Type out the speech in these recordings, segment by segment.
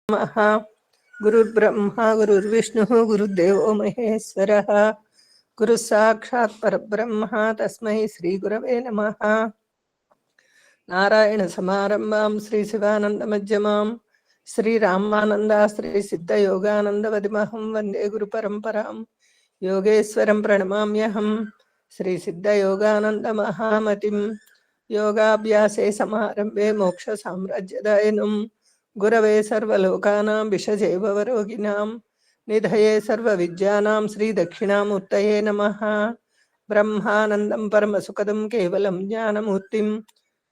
नमः। गुरुर्ब्रह्मा गुरुर्विष्णुः गुरुर्देवो महेश्वरः गुरुः साक्षात् परब्रह्म तस्मै श्रीगुरवे नमः। नारायणसमारम्भां श्रीशिवानन्दमध्यमां श्रीरामानन्दाश्री सिद्धयोगानन्दवदिमहं वन्दे गुरुपरम्परां। योगेश्वरं प्रणमाम्यहं श्रीसिद्धयोगानन्दमहामतिं। योगाभ्यासे समारम्भे मोक्षसाम्राज्यदायिनं गुरवे सर्वलोकानां विषजे भवरोगिणां निधये सर्वविद्यानां श्रीदक्षिणामूर्तये नमः। ब्रह्मानन्दं परमसुखदं केवलं ज्ञानमूर्तिं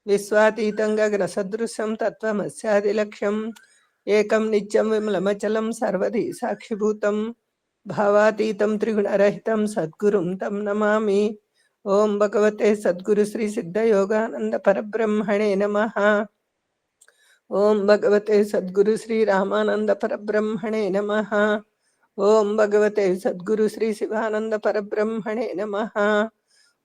विश्वातीतं गगनसदृशं तत्त्वमस्यादिलक्ष्यम् एकं नित्यं विमलमचलं सर्वधी साक्षिभूतं भावातीतं त्रिगुणरहितं सद्गुरुं तं नमामि। ओं भगवते सद्गुरु श्री सिद्धयोगानंद परब्रह्मणे नमः। ओं भगवते सद्गुरु श्री रामानंद परब्रह्मणे नमः। ओं भगवते सद्गुरु श्री शिवानंद परब्रह्मणे नमः।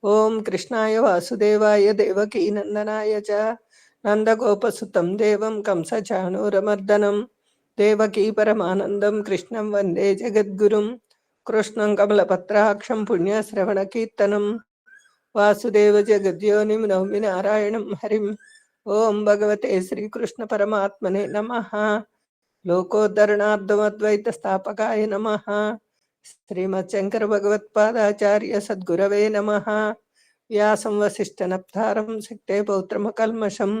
ओं कृष्णाय वासुदेवाय देवकी नंदनाय च नंदगोपसुतं देवं कंसचाणूरमर्दनं देवकी परमानंदं कृष्णं वंदे जगद्गुरुं। कृष्णं कमलपत्राक्षं पुण्यश्रवणकीर्तनं वासुदेव जगद्योनिं नौमि नारायणं हरिम्। ओं भगवते श्रीकृष्ण परमात्मने नमः। लोकोद्धरणार्थमद्वैत स्थापकाय नमः। श्रीमच्छंकर भगवत्पादाचार्य सद्गुरवे नमः। व्यासं वसिष्ठनप्तारं सिक्ते पौत्रमकल्मषं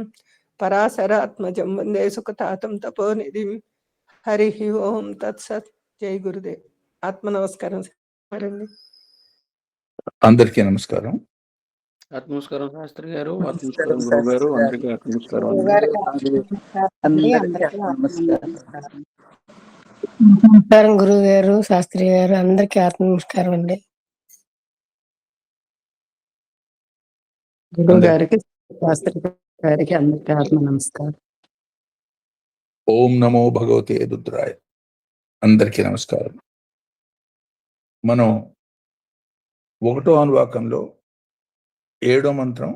पराशरात्मजं वन्दे सुखतातं तपोनिधिं। हरिः ओं तत्सत्। जय गुरुदेव। आत्म नमस्कारं అందరికీ నమస్కారం. ఆత్మస్కారం శాస్త్రి గారు, ఆత్మస్కారం గురువు గారు, అందరికీ ఆత్మస్కారం అండి. నమస్కారం గురువు గారు, శాస్త్రి గారు, అందరికీ ఆత్మ నమస్కారం అండి. గురువు గారికి, శాస్త్రి గారికి అందరికీ ఆత్మ నమస్కారం. ఓం నమో భగవతే రుద్రాయ. అందరికీ నమస్కారం. మనం 1వ అనువాకంలో 7వ మంత్రం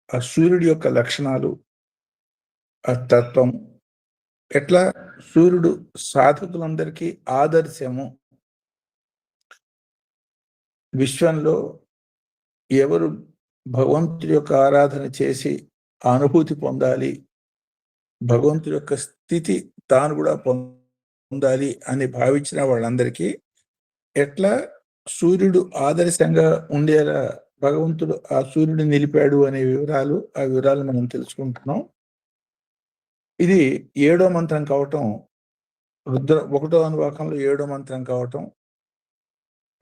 ఆ సూర్యుడి యొక్క లక్షణాలు, ఆ తత్వం, ఎట్లా సూర్యుడు సాధకులందరికీ ఆదర్శము, విశ్వంలో ఎవరు భగవంతుడి యొక్క ఆరాధన చేసి అనుభూతి పొందాలి, భగవంతుడి యొక్క స్థితి తాను కూడా పొందాలి అని భావించిన వాళ్ళందరికీ ఎట్లా సూర్యుడు ఆదర్శంగా ఉండేలా భగవంతుడు ఆ సూర్యుడు నిలిపాడు అనే వివరాలు, ఆ వివరాలు మనం తెలుసుకుంటున్నాం. ఇది 7వ మంత్రం కావటం, 1వ అనువాకంలో 7వ మంత్రం కావటం,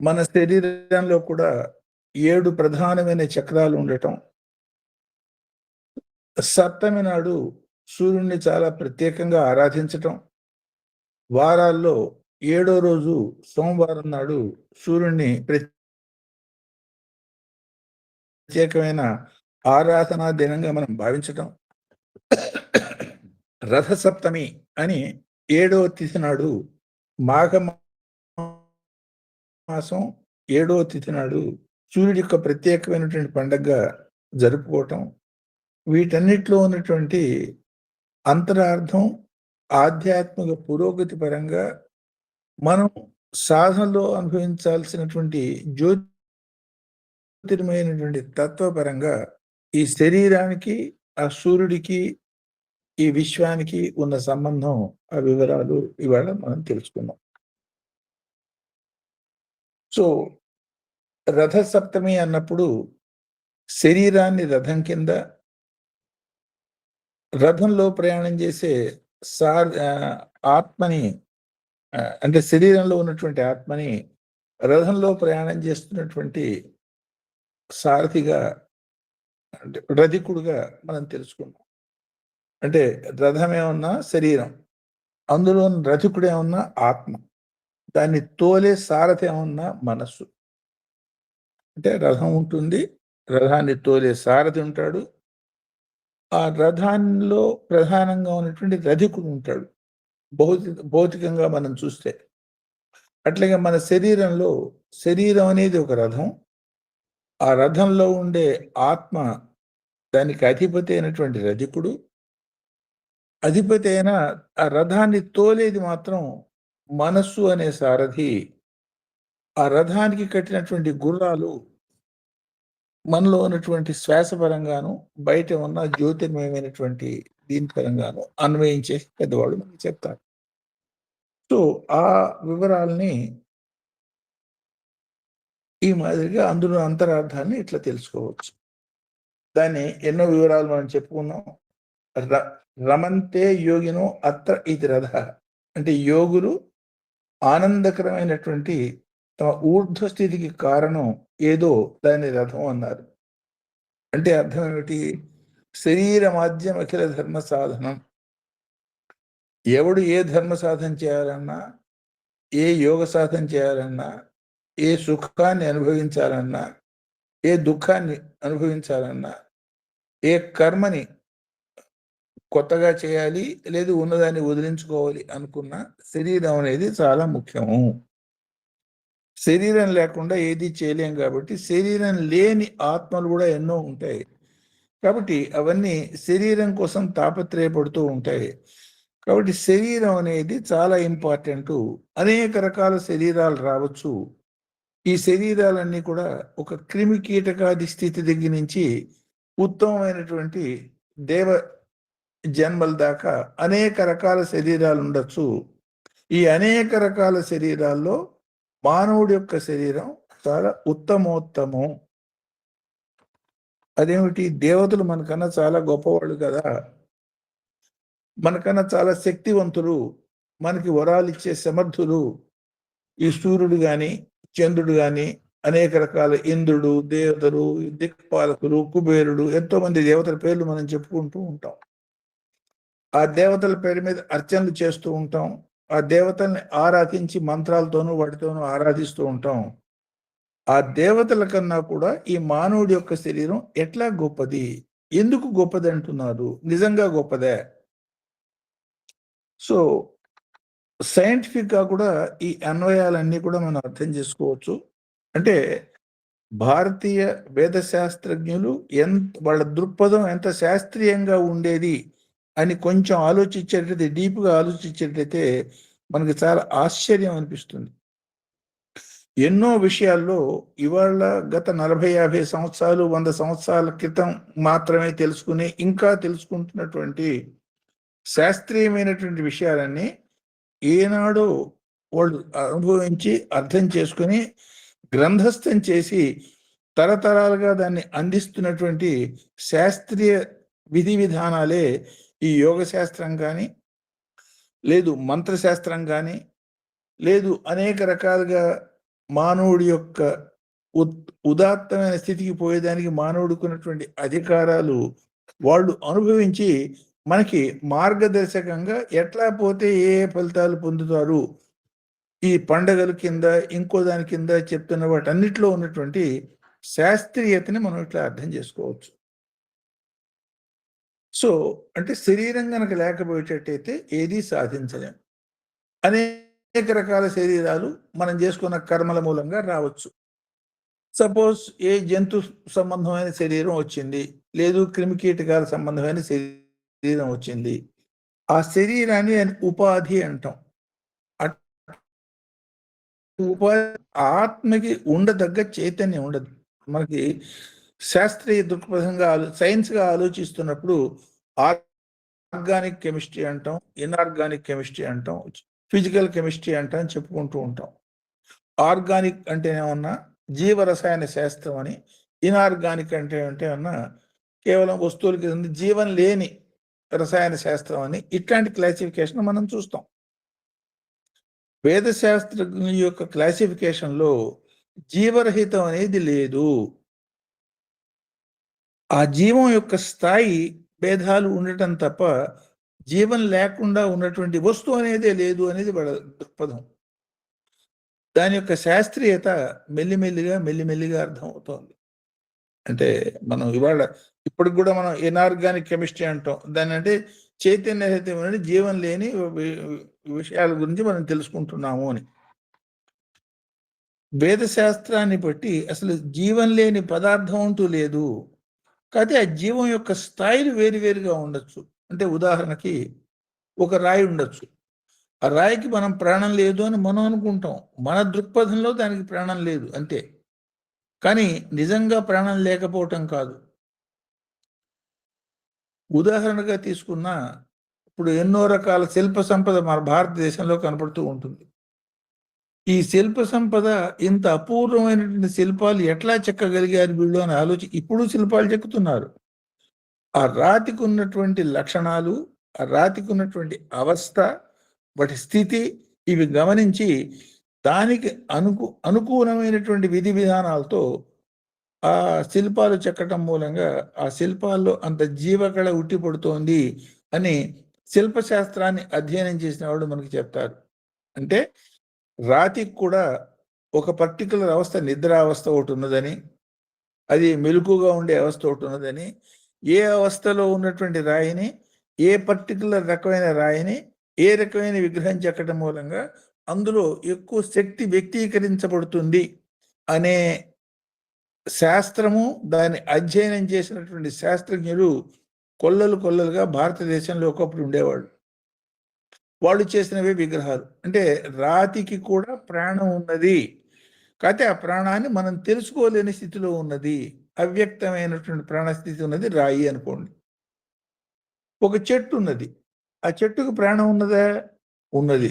మన శరీరంలో కూడా 7 ప్రధానమైన చక్రాలు ఉండటం, సప్తమి నాడు సూర్యుడిని చాలా ప్రత్యేకంగా ఆరాధించటం, వారాల్లో 7వ రోజు సోమవారం నాడు సూర్యుడిని ప్రత్యేకమైన ఆరాధనా దినంగా మనం భావించటం, రథ సప్తమి అని 7వ తిథి నాడు, మాఘ మాసం 7వ తిథి నాడు సూర్యుడి యొక్క ప్రత్యేకమైనటువంటి పండుగగా జరుపుకోవటం, వీటన్నిటిలో ఉన్నటువంటి అంతరార్థం ఆధ్యాత్మిక పురోగతి పరంగా మనం సాధనలో అనుభవించాల్సినటువంటి జ్యోతిర్మయమైనటువంటి తత్వపరంగా ఈ శరీరానికి, ఆ సూర్యుడికి, ఈ విశ్వానికి ఉన్న సంబంధం, ఆ వివరాలు ఇవాళ మనం తెలుసుకున్నాం. సో రథ సప్తమి అన్నప్పుడు శరీరాన్ని రథం కింద, రథంలో ప్రయాణం చేసే ఆత్మని, అంటే శరీరంలో ఉన్నటువంటి ఆత్మని రథంలో ప్రయాణం చేస్తున్నటువంటి సారథిగా, అంటే రథికుడుగా మనం తెలుసుకున్నాం. అంటే రథమేమన్నా శరీరం, అందులో రథికుడేమన్నా ఆత్మ, దాన్ని తోలే సారథి ఏమన్నా మనస్సు. అంటే రథం ఉంటుంది, రథాన్ని తోలే సారథి ఉంటాడు, ఆ రథాల్లో ప్రధానంగా ఉన్నటువంటి రథికుడు ఉంటాడు భౌతికంగా మనం చూస్తే. అట్లాగే మన శరీరంలో, శరీరం అనేది ఒక రథం, ఆ రథంలో ఉండే ఆత్మ, దానికి అధిపతి అయినటువంటి రథికుడు, అధిపతి అయిన ఆ రథాన్ని తోలేది మాత్రం మనస్సు అనే సారథి. ఆ రథానికి కట్టినటువంటి గుర్రాలు మనలో ఉన్నటువంటి శ్వాస పరంగాను, బయట ఉన్న జ్యోతిర్మయమైనటువంటి దీని పరంగాను అన్వయించేసి పెద్దవాళ్ళు మనకి చెప్తారు. సో ఆ వివరాల్ని ఈ మాదిరిగా అందులో అంతరార్థాన్ని ఇట్లా తెలుసుకోవచ్చు. దాన్ని ఎన్నో వివరాలు మనం చెప్పుకున్నాం. రమంతే యోగినో అత్ర ఇది రథ అంటే యోగులు ఆనందకరమైనటువంటి తమ ఊర్ధ్వ స్థితికి కారణం ఏదో దాని రథం అన్నారు. అంటే అర్థం ఏమిటి? శరీర మాధ్యం అఖిల ధర్మ సాధనం. ఎవడు ఏ ధర్మ సాధన చేయాలన్నా, ఏ యోగ సాధన చేయాలన్నా, ఏ సుఖాన్ని అనుభవించాలన్నా, ఏ దుఃఖాన్ని అనుభవించాలన్నా, ఏ కర్మని కొత్తగా చేయాలి లేదు ఉన్నదాన్ని వదిలించుకోవాలి అనుకున్న శరీరం అనేది చాలా ముఖ్యము. శరీరం లేకుండా ఏది చేయలేం కాబట్టి శరీరం లేని ఆత్మలు కూడా ఎన్నో ఉంటాయి. కాబట్టి అవన్నీ శరీరం కోసం తాపత్రయపడుతూ ఉంటాయి. కాబట్టి శరీరం అనేది చాలా ఇంపార్టెంట్. అనేక రకాల శరీరాలు రావచ్చు. ఈ శరీరాలన్నీ కూడా ఒక క్రిమి కీటకాది స్థితి దగ్గర నుంచి ఉత్తమమైనటువంటి దేవ జన్మల దాకా అనేక రకాల శరీరాలు ఉండొచ్చు. ఈ అనేక రకాల శరీరాల్లో మానవుడి యొక్క శరీరం చాలా ఉత్తమోత్తమం. అదేమిటి? దేవతలు మనకన్నా చాలా గొప్పవాళ్ళు కదా, మనకన్నా చాలా శక్తివంతులు, మనకి వరాలు ఇచ్చే సమర్థులు. ఈ సూర్యుడు గాని చంద్రుడు గాని అనేక రకాల ఇంద్రుడు, దేవతలు, దిక్పాలకులు, కుబేరుడు, ఎంతో మంది దేవతల పేర్లు మనం చెప్పుకుంటూ ఉంటాం. ఆ దేవతల పేరు మీద అర్చనలు చేస్తూ ఉంటాం. ఆ దేవతల్ని ఆరాధించి మంత్రాలతోనూ వాటితోనూ ఆరాధిస్తూ ఉంటాం. ఆ దేవతల కన్నా కూడా ఈ మానవుడి యొక్క శరీరం ఎట్లా గొప్పది, ఎందుకు గొప్పది అంటున్నారు? నిజంగా గొప్పదే. సో సైంటిఫిక్ గా కూడా ఈ అన్వయాలన్నీ కూడా మనం అర్థం చేసుకోవచ్చు. అంటే భారతీయ వేద శాస్త్రజ్ఞులు వాళ్ళ దృక్పథం ఎంత శాస్త్రీయంగా ఉండేది అని కొంచెం ఆలోచించేటైతే, డీప్గా ఆలోచించేటైతే మనకి చాలా ఆశ్చర్యం అనిపిస్తుంది. ఎన్నో విషయాల్లో ఇవాళ గత 40-50 సంవత్సరాలు 100 సంవత్సరాల క్రితం మాత్రమే తెలుసుకుని ఇంకా తెలుసుకుంటున్నటువంటి శాస్త్రీయమైనటువంటి విషయాలన్నీ ఏనాడో వాళ్ళు అనుభవించి అర్థం చేసుకుని గ్రంథస్థం చేసి తరతరాలుగా దాన్ని అందిస్తున్నటువంటి శాస్త్రీయ విధి విధానాలే ఈ యోగ శాస్త్రం కానీ, లేదు మంత్రశాస్త్రం కానీ, లేదు అనేక రకాలుగా మానవుడి యొక్క ఉదాత్తమైన స్థితికి పోయేదానికి మానవుడికి ఉన్నటువంటి అధికారాలు వాళ్ళు అనుభవించి మనకి మార్గదర్శకంగా ఎట్లా పోతే ఏ ఫలితాలు పొందుతారు ఈ పండగల కింద ఇంకో దాని కింద చెప్తున్న వాటన్నిటిలో ఉన్నటువంటి శాస్త్రీయతని మనం ఇట్లా అర్థం చేసుకోవచ్చు. సో అంటే శరీరం కనుక లేకపోయేటట్టయితే ఏదీ సాధించలేం. అనేక రకాల శరీరాలు మనం చేసుకున్న కర్మల మూలంగా రావచ్చు. సపోజ్ ఏ జంతు సంబంధమైన శరీరం వచ్చింది, లేదు క్రిమికీటకాల సంబంధమైన శరీరం వచ్చింది. ఆ శరీరాన్ని ఉపాధి అంటాం. ఉపాధి ఆత్మకి ఉండదగ్గ చైతన్యం ఉండదు. మనకి శాస్త్రీయ దృక్పథంగా సైన్స్గా ఆలోచిస్తున్నప్పుడు ఆర్గానిక్ కెమిస్ట్రీ అంటాం, ఇన్ఆర్గానిక్ కెమిస్ట్రీ అంటాం, ఫిజికల్ కెమిస్ట్రీ అంటాం చెప్పుకుంటూ ఉంటాం. ఆర్గానిక్ అంటే ఏమన్నా జీవరసాయన శాస్త్రం అని, ఇన్ఆర్గానిక్ అంటే ఏమన్నా కేవలం వస్తువులకి జీవం లేని రసాయన శాస్త్రం అని, ఇట్లాంటి క్లాసిఫికేషన్ మనం చూస్తాం. వేద శాస్త్రజ్ఞుల యొక్క క్లాసిఫికేషన్లో జీవరహితం అనేది లేదు. ఆ జీవం యొక్క స్థాయి భేదాలు ఉండటం తప్ప జీవం లేకుండా ఉన్నటువంటి వస్తువు అనేదే లేదు అనేది వాళ్ళ దృక్పథం. దాని యొక్క శాస్త్రీయత మెల్లిమెల్లిగా అర్థమవుతోంది. అంటే మనం ఇప్పటికి కూడా మనం ఇన్ఆర్గానిక్ కెమిస్ట్రీ అంటాం. దాని అంటే చైతన్యరహితం అనేది జీవం లేని విషయాల గురించి మనం తెలుసుకుంటున్నాము అని. వేద శాస్త్రాన్ని బట్టి అసలు జీవం లేని పదార్థం అంటూ లేదు. కాకపోతే ఆ జీవం యొక్క స్థాయిలు వేరువేరుగా ఉండొచ్చు. అంటే ఉదాహరణకి ఒక రాయి ఉండొచ్చు. ఆ రాయికి మనం ప్రాణం లేదు అని మనం అనుకుంటాం. మన దృక్పథంలో దానికి ప్రాణం లేదు అంతే. కానీ నిజంగా ప్రాణం లేకపోవటం కాదు. ఉదాహరణగా తీసుకున్న ఇప్పుడు ఎన్నో రకాల శిల్ప సంపద మన భారతదేశంలో కనపడుతూ ఉంటుంది. ఈ శిల్ప సంపద ఇంత అపూర్వమైనటువంటి శిల్పాలు ఎట్లా చెక్కగలిగారు వీళ్ళు అని ఇప్పుడు శిల్పాలు చెక్కుతున్నారు. ఆ రాతికి ఉన్నటువంటి లక్షణాలు, ఆ రాతికి ఉన్నటువంటి అవస్థ, వాటి స్థితి ఇవి గమనించి దానికి అనుకూలమైనటువంటి విధి విధానాలతో ఆ శిల్పాలు చెక్కటం మూలంగా ఆ శిల్పాల్లో అంత జీవకళ ఉట్టిపడుతోంది అని శిల్పశాస్త్రాన్ని అధ్యయనం చేసిన వాళ్ళు మనకి చెప్తారు. అంటే రాతికి కూడా ఒక పర్టికులర్ అవస్థ, నిద్రావస్థ ఒకటి ఉన్నదని, అది మెలకుగా ఉండే అవస్థ ఒకటి ఉన్నదని, ఏ అవస్థలో ఉన్నటువంటి రాయిని, ఏ పర్టికులర్ రకమైన రాయిని ఏ రకమైన విగ్రహం చెక్కడం మూలంగా అందులో ఎక్కువ శక్తి వ్యక్తీకరించబడుతుంది అనే శాస్త్రము, దాన్ని అధ్యయనం చేసినటువంటి శాస్త్రజ్ఞులు కొల్లలుగా భారతదేశంలో ఒకప్పుడు ఉండేవాళ్ళు. వాళ్ళు చేసినవే విగ్రహాలు. అంటే రాతికి కూడా ప్రాణం ఉన్నది, కాకపోతే ఆ ప్రాణాన్ని మనం తెలుసుకోలేని స్థితిలో ఉన్నది, అవ్యక్తమైనటువంటి ప్రాణస్థితి ఉన్నది రాయి అనుకోండి. ఒక చెట్టు ఉన్నది, ఆ చెట్టుకు ప్రాణం ఉన్నదా? ఉన్నది.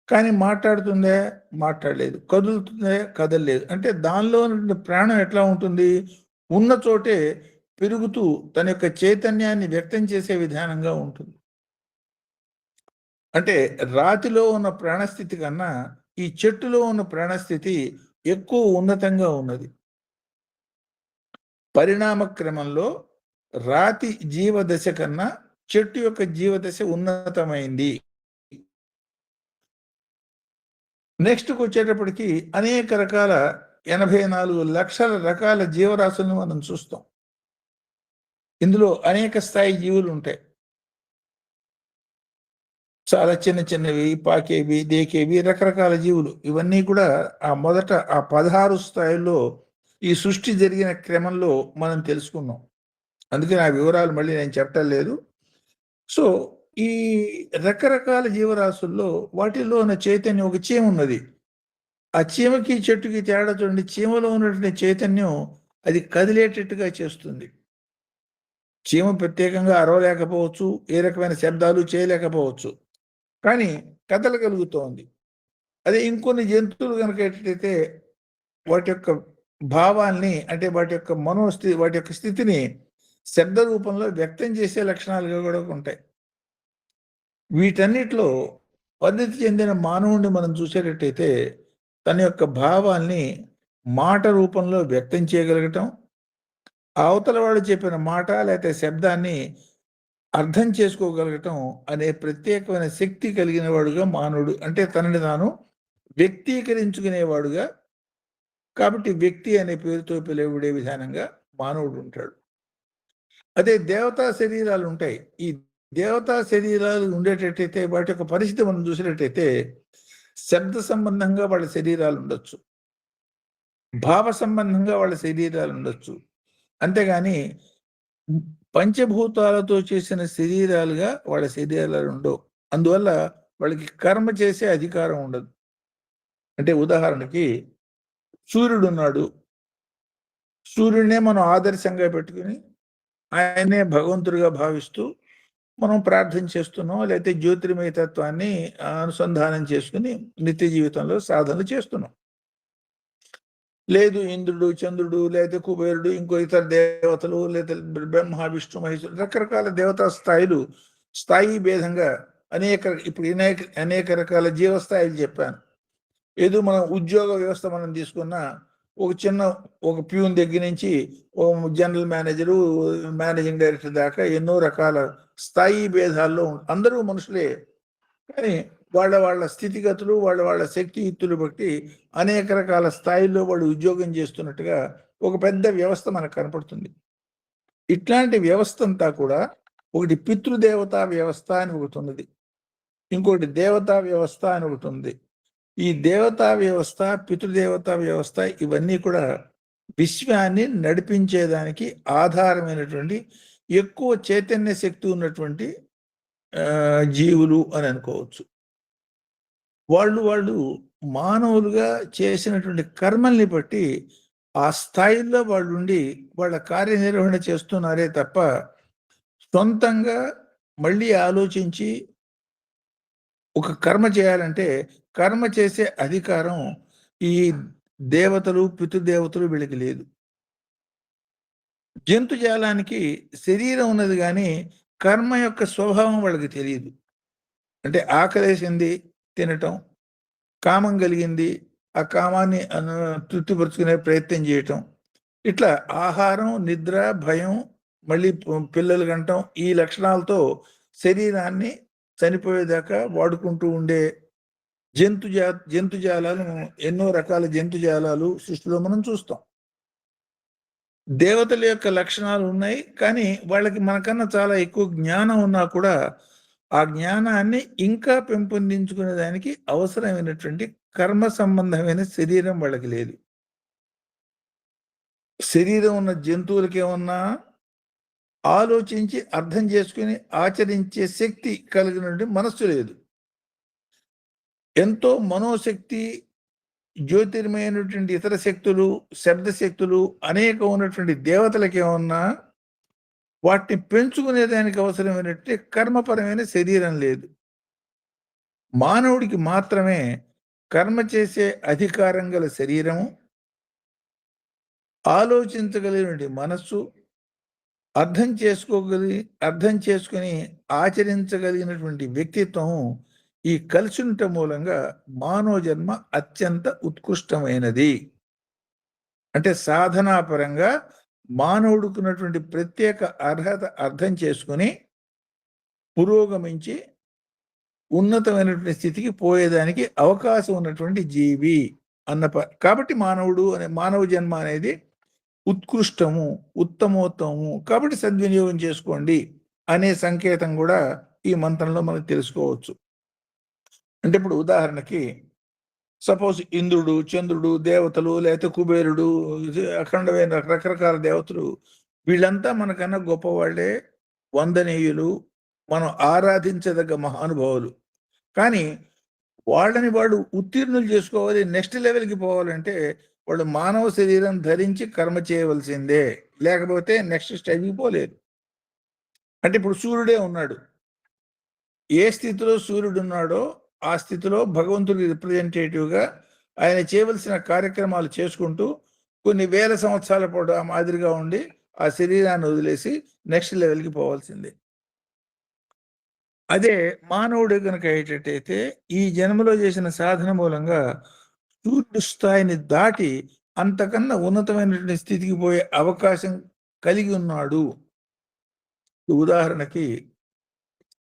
కానీ మాట్లాడుతుందా? మాట్లాడలేదు. కదులుతుందా? కదలలేదు. అంటే దానిలో ప్రాణం ఎట్లా ఉంటుంది? ఉన్న చోటే పెరుగుతూ తన యొక్క చైతన్యాన్ని వ్యక్తం చేసే విధానంగా ఉంటుంది. అంటే రాతిలో ఉన్న ప్రాణస్థితి కన్నా ఈ చెట్టులో ఉన్న ప్రాణస్థితి ఎక్కువ ఉన్నతంగా ఉన్నది. పరిణామ క్రమంలో రాతి జీవదశ కన్నా చెట్టు యొక్క జీవదశ ఉన్నతమైంది. నెక్స్ట్కి వచ్చేటప్పటికి అనేక రకాల 84 లక్షల రకాల జీవరాశులను మనం చూస్తాం. ఇందులో అనేక స్థాయి జీవులు ఉంటాయి. చాలా చిన్నవి, పాకేవి, దేకేవి, రకరకాల జీవులు. ఇవన్నీ కూడా ఆ మొదట ఆ 16 స్థాయిల్లో ఈ సృష్టి జరిగిన క్రమంలో మనం తెలుసుకున్నాం. అందుకని ఆ వివరాలు మళ్ళీ నేను చెప్పటం లేదు. సో ఈ రకరకాల జీవరాశుల్లో వాటిల్లో ఉన్న చైతన్యం, ఒక చీమ ఉన్నది. ఆ చీమకి చెట్టుకి తేడా చూడండి. చీమలో ఉన్నటువంటి చైతన్యం అది కదిలేటట్టుగా చేస్తుంది. చీమ ప్రత్యేకంగా అరవలేకపోవచ్చు, ఏ రకమైన శబ్దాలు చేయలేకపోవచ్చు, కానీ కదలగలుగుతోంది. అదే ఇంకొన్ని జంతువులు కనుక ఎట్లయితే వాటి యొక్క భావాల్ని, అంటే వాటి యొక్క వాటి యొక్క స్థితిని శబ్ద రూపంలో వ్యక్తం చేసే లక్షణాలుగా కూడా ఉంటాయి. వీటన్నిటిలో పరిణతి చెందిన మానవుడిని మనం చూసేటట్టయితే తన యొక్క భావాల్ని మాట రూపంలో వ్యక్తం చేయగలగటం, అవతల వాడు చెప్పిన మాట లేకపోతే శబ్దాన్ని అర్థం చేసుకోగలగటం అనే ప్రత్యేకమైన శక్తి కలిగిన వాడుగా మానవుడు, అంటే తనని తాను వ్యక్తీకరించుకునేవాడుగా, కాబట్టి వ్యక్తి అనే పేరుతో పిలువబడే విధానంగా మానవుడు ఉంటాడు. అదే దేవతా శరీరాలు ఉంటాయి. ఈ దేవతా శరీరాలు ఉండేటట్టయితే వాటి యొక్క పరిస్థితి మనం చూసినట్టయితే శబ్ద సంబంధంగా వాళ్ళ శరీరాలు ఉండొచ్చు, భావ సంబంధంగా వాళ్ళ శరీరాలు ఉండొచ్చు. అంతేగాని పంచభూతాలతో చేసిన శరీరాలుగా వాళ్ళ శరీరాలు ఉండవు. అందువల్ల వాళ్ళకి కర్మ చేసే అధికారం ఉండదు. అంటే ఉదాహరణకి సూర్యుడు ఉన్నాడు. సూర్యుడినే మనం ఆదర్శంగా పెట్టుకుని ఆయనే భగవంతుడిగా భావిస్తూ మనం ప్రార్థన చేస్తున్నాం, లేకపోతే జ్యోతిర్మయ తత్వాన్ని అనుసంధానం చేసుకుని నిత్య జీవితంలో సాధనలు చేస్తున్నాం. లేదు ఇంద్రుడు, చంద్రుడు, లేకపోతే కుబేరుడు, ఇంకో ఇతర దేవతలు, లేదా బ్రహ్మ, విష్ణు, మహేశ్వరుడు, రకరకాల దేవతా స్థాయిలు స్థాయి భేదంగా ఇప్పుడు అనేక రకాల జీవస్థాయిలు చెప్పాను. ఏదో మనం ఉద్యోగ వ్యవస్థ మనం తీసుకున్న ఒక ప్యూన్ దగ్గర నుంచి జనరల్ మేనేజరు, మేనేజింగ్ డైరెక్టర్ దాకా ఎన్నో రకాల స్థాయి భేదాల్లో అందరూ మనుషులే. కానీ వాళ్ళ స్థితిగతులు, వాళ్ళ శక్తియుక్తులు బట్టి అనేక రకాల స్థాయిల్లో వాళ్ళు ఉద్యోగం చేస్తున్నట్టుగా ఒక పెద్ద వ్యవస్థ మనకు కనపడుతుంది. ఇట్లాంటి వ్యవస్థ అంతా కూడా ఒకటి పితృదేవతా వ్యవస్థ అని ఒకటి ఉన్నది, ఇంకోటి దేవతా వ్యవస్థ అని ఒకటి ఉంది. ఈ దేవతా వ్యవస్థ, పితృదేవతా వ్యవస్థ ఇవన్నీ కూడా విశ్వాన్ని నడిపించేదానికి ఆధారమైనటువంటి ఎక్కువ చైతన్య శక్తి ఉన్నటువంటి జీవులు అని అనుకోవచ్చు. వాళ్ళు మానవులుగా చేసినటువంటి కర్మల్ని బట్టి ఆ స్థాయిలో వాళ్ళు ఉండి వాళ్ళ కార్యనిర్వహణ చేస్తున్నారే తప్ప సొంతంగా మళ్ళీ ఆలోచించి ఒక కర్మ చేయాలంటే కర్మ చేసే అధికారం ఈ దేవతలు పితృదేవతలు వీళ్ళకి లేదు. జంతుజాలానికి శరీరం ఉన్నది కానీ కర్మ యొక్క స్వభావం వాళ్ళకి తెలియదు. అంటే ఆకలేసింది తినటం, కామం కలిగింది ఆ కామాన్ని తృప్తిపరుచుకునే ప్రయత్నం చేయటం, ఇట్లా ఆహారం, నిద్ర, భయం, మళ్ళీ పిల్లలు కంటం, ఈ లక్షణాలతో శరీరాన్ని చనిపోయేదాకా వాడుకుంటూ ఉండే జంతుజాలాలు ఎన్నో రకాల జంతుజాలాలు సృష్టిలో మనం చూస్తాం. దేవతల యొక్క లక్షణాలు ఉన్నాయి కానీ వాళ్ళకి మనకన్నా చాలా ఎక్కువ జ్ఞానం ఉన్నా కూడా ఆ జ్ఞానాన్ని ఇంకా పెంపొందించుకునే దానికి అవసరమైనటువంటి కర్మ సంబంధమైన శరీరం వాళ్ళకి లేదు. శరీరం ఉన్న జంతువులకి ఏమన్నా ఆలోచించి అర్థం చేసుకుని ఆచరించే శక్తి కలిగినటువంటి మనస్సు లేదు. ఎంతో మనోశక్తి, జ్యోతిర్మయమైనటువంటి ఇతర శక్తులు, శబ్ద శక్తులు అనేక ఉన్నటువంటి దేవతలకి ఏమన్నా వాటిని పెంచుకునేదానికి అవసరమైనటువంటి కర్మపరమైన శరీరం లేదు. మానవుడికి మాత్రమే కర్మ చేసే అధికారం గల శరీరము, ఆలోచించగలిగినటువంటి మనస్సు, అర్థం చేసుకుని ఆచరించగలిగినటువంటి వ్యక్తిత్వం ఈ కలిసి ఉండటం మూలంగా మానవ జన్మ అత్యంత ఉత్కృష్టమైనది. అంటే సాధనాపరంగా మానవుడుకున్నటువంటి ప్రత్యేక అర్హత అర్థం చేసుకుని పురోగమించి ఉన్నతమైనటువంటి స్థితికి పోయేదానికి అవకాశం ఉన్నటువంటి జీవి కాబట్టి మానవ జన్మ అనేది ఉత్కృష్టము, ఉత్తమోత్తము. కాబట్టి సద్వినియోగం చేసుకోండి అనే సంకేతం కూడా ఈ మంత్రంలో మనకు తెలుసుకోవచ్చు. అంటే ఇప్పుడు ఉదాహరణకి సపోజ్ ఇంద్రుడు, చంద్రుడు, దేవతలు, లేకపోతే కుబేరుడు, అఖండమైన రకరకాల దేవతలు, వీళ్ళంతా మనకన్నా గొప్పవాళ్లే, వందనీయులు, మనం ఆరాధించదగ్గ మహానుభావులు. కానీ వాళ్ళని వాళ్ళు ఉత్తీర్ణులు చేసుకోవాలి, నెక్స్ట్ లెవెల్కి పోవాలంటే వాళ్ళు మానవ శరీరం ధరించి కర్మ చేయవలసిందే, లేకపోతే నెక్స్ట్ స్టేజ్కి పోలేరు. అంటే ఇప్పుడు సూర్యుడే ఉన్నాడు, ఏ స్థితిలో సూర్యుడు ఉన్నాడో ఆ స్థితిలో భగవంతుడికి రిప్రజెంటేటివ్గా ఆయన చేయవలసిన కార్యక్రమాలు చేసుకుంటూ కొన్ని వేల సంవత్సరాల పాటు ఆ మాదిరిగా ఉండి ఆ శరీరాన్ని వదిలేసి నెక్స్ట్ లెవెల్కి పోవాల్సిందే. అదే మానవుడు కనుక అయ్యేటట్టయితే ఈ జన్మలో చేసిన సాధన మూలంగా సూర్యుడు స్థాయిని దాటి అంతకన్నా ఉన్నతమైనటువంటి స్థితికి పోయే అవకాశం కలిగి ఉన్నాడు. ఉదాహరణకి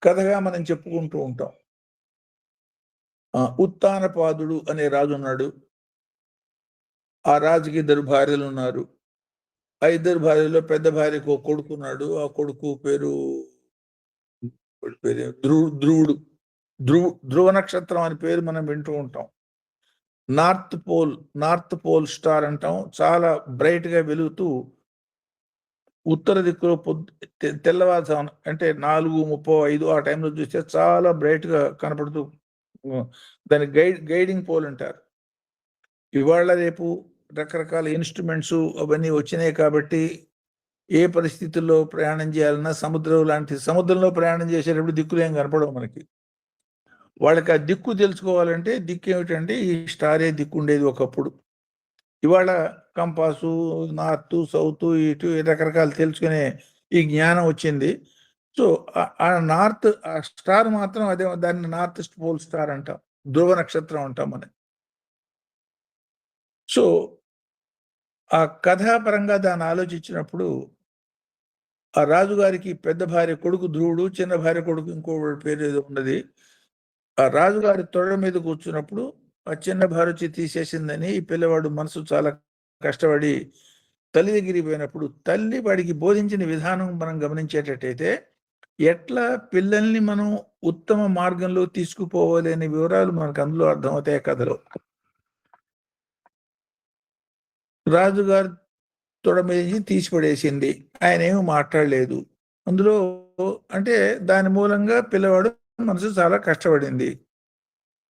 కథగా మనం చెప్పుకుంటూ ఉంటాం. ఉత్తానపాదుడు అనే రాజు ఉన్నాడు. ఆ రాజుకి 2 భార్యలు ఉన్నారు. ఆ 2 భార్యలో పెద్ద భార్యకు ఒక కొడుకున్నాడు. ఆ కొడుకు పేరు ధ్రువుడు. ధ్రువ నక్షత్రం అని పేరు మనం వింటూ ఉంటాం. నార్త్ పోల్ స్టార్ అంటాం. చాలా బ్రైట్ గా వెలుగుతూ ఉత్తర దిక్కులో తెల్లవారుజామున అంటే 4:35 ఆ టైంలో చూస్తే చాలా బ్రైట్ గా కనపడుతూ, దాని గైడింగ్ పోల్ అంటారు. ఇవాళ రేపు రకరకాల ఇన్స్ట్రుమెంట్స్ అవన్నీ వచ్చినాయి కాబట్టి ఏ పరిస్థితుల్లో ప్రయాణం చేయాలన్నా సముద్రంలో ప్రయాణం చేసేటప్పుడు దిక్కులు ఏం కనపడవు మనకి. వాళ్ళకి ఆ దిక్కు తెలుసుకోవాలంటే దిక్కు ఏమిటంటే ఈ స్టారే దిక్కు ఉండేది ఒకప్పుడు. ఇవాళ కంపాసు, నార్త్, సౌత్, ఇటు రకరకాలు తెలుసుకునే ఈ జ్ఞానం వచ్చింది. సో ఆ స్టార్ మాత్రం అదే, దాన్ని నార్త్ పోల్ స్టార్ అంటాం, ధ్రువ నక్షత్రం అంటాం మనం. సో ఆ కథాపరంగా దాన్ని ఆలోచించినప్పుడు ఆ రాజుగారికి పెద్ద భార్య కొడుకు ధ్రువుడు, చిన్న భార్య కొడుకు ఇంకో పేరు ఏదో ఉన్నది. ఆ రాజుగారి తొడ మీద కూర్చున్నప్పుడు ఆ చిన్న భార్య వచ్చి తీసేసిందని ఈ పిల్లవాడు మనసు చాలా కష్టపడి తల్లి దగ్గరికి పోయినప్పుడు తల్లి వాడికి బోధించిన విధానం మనం గమనించేటట్టయితే ఎట్లా పిల్లల్ని మనం ఉత్తమ మార్గంలో తీసుకుపోవాలి అనే వివరాలు మనకు అందులో అర్థమవుతాయి కథలో. రాజుగారు తొడ మీద తీసిపడేసింది, ఆయన ఏమీ మాట్లాడలేదు. అందులో అంటే దాని మూలంగా పిల్లవాడు మనసు చాలా కష్టపడింది.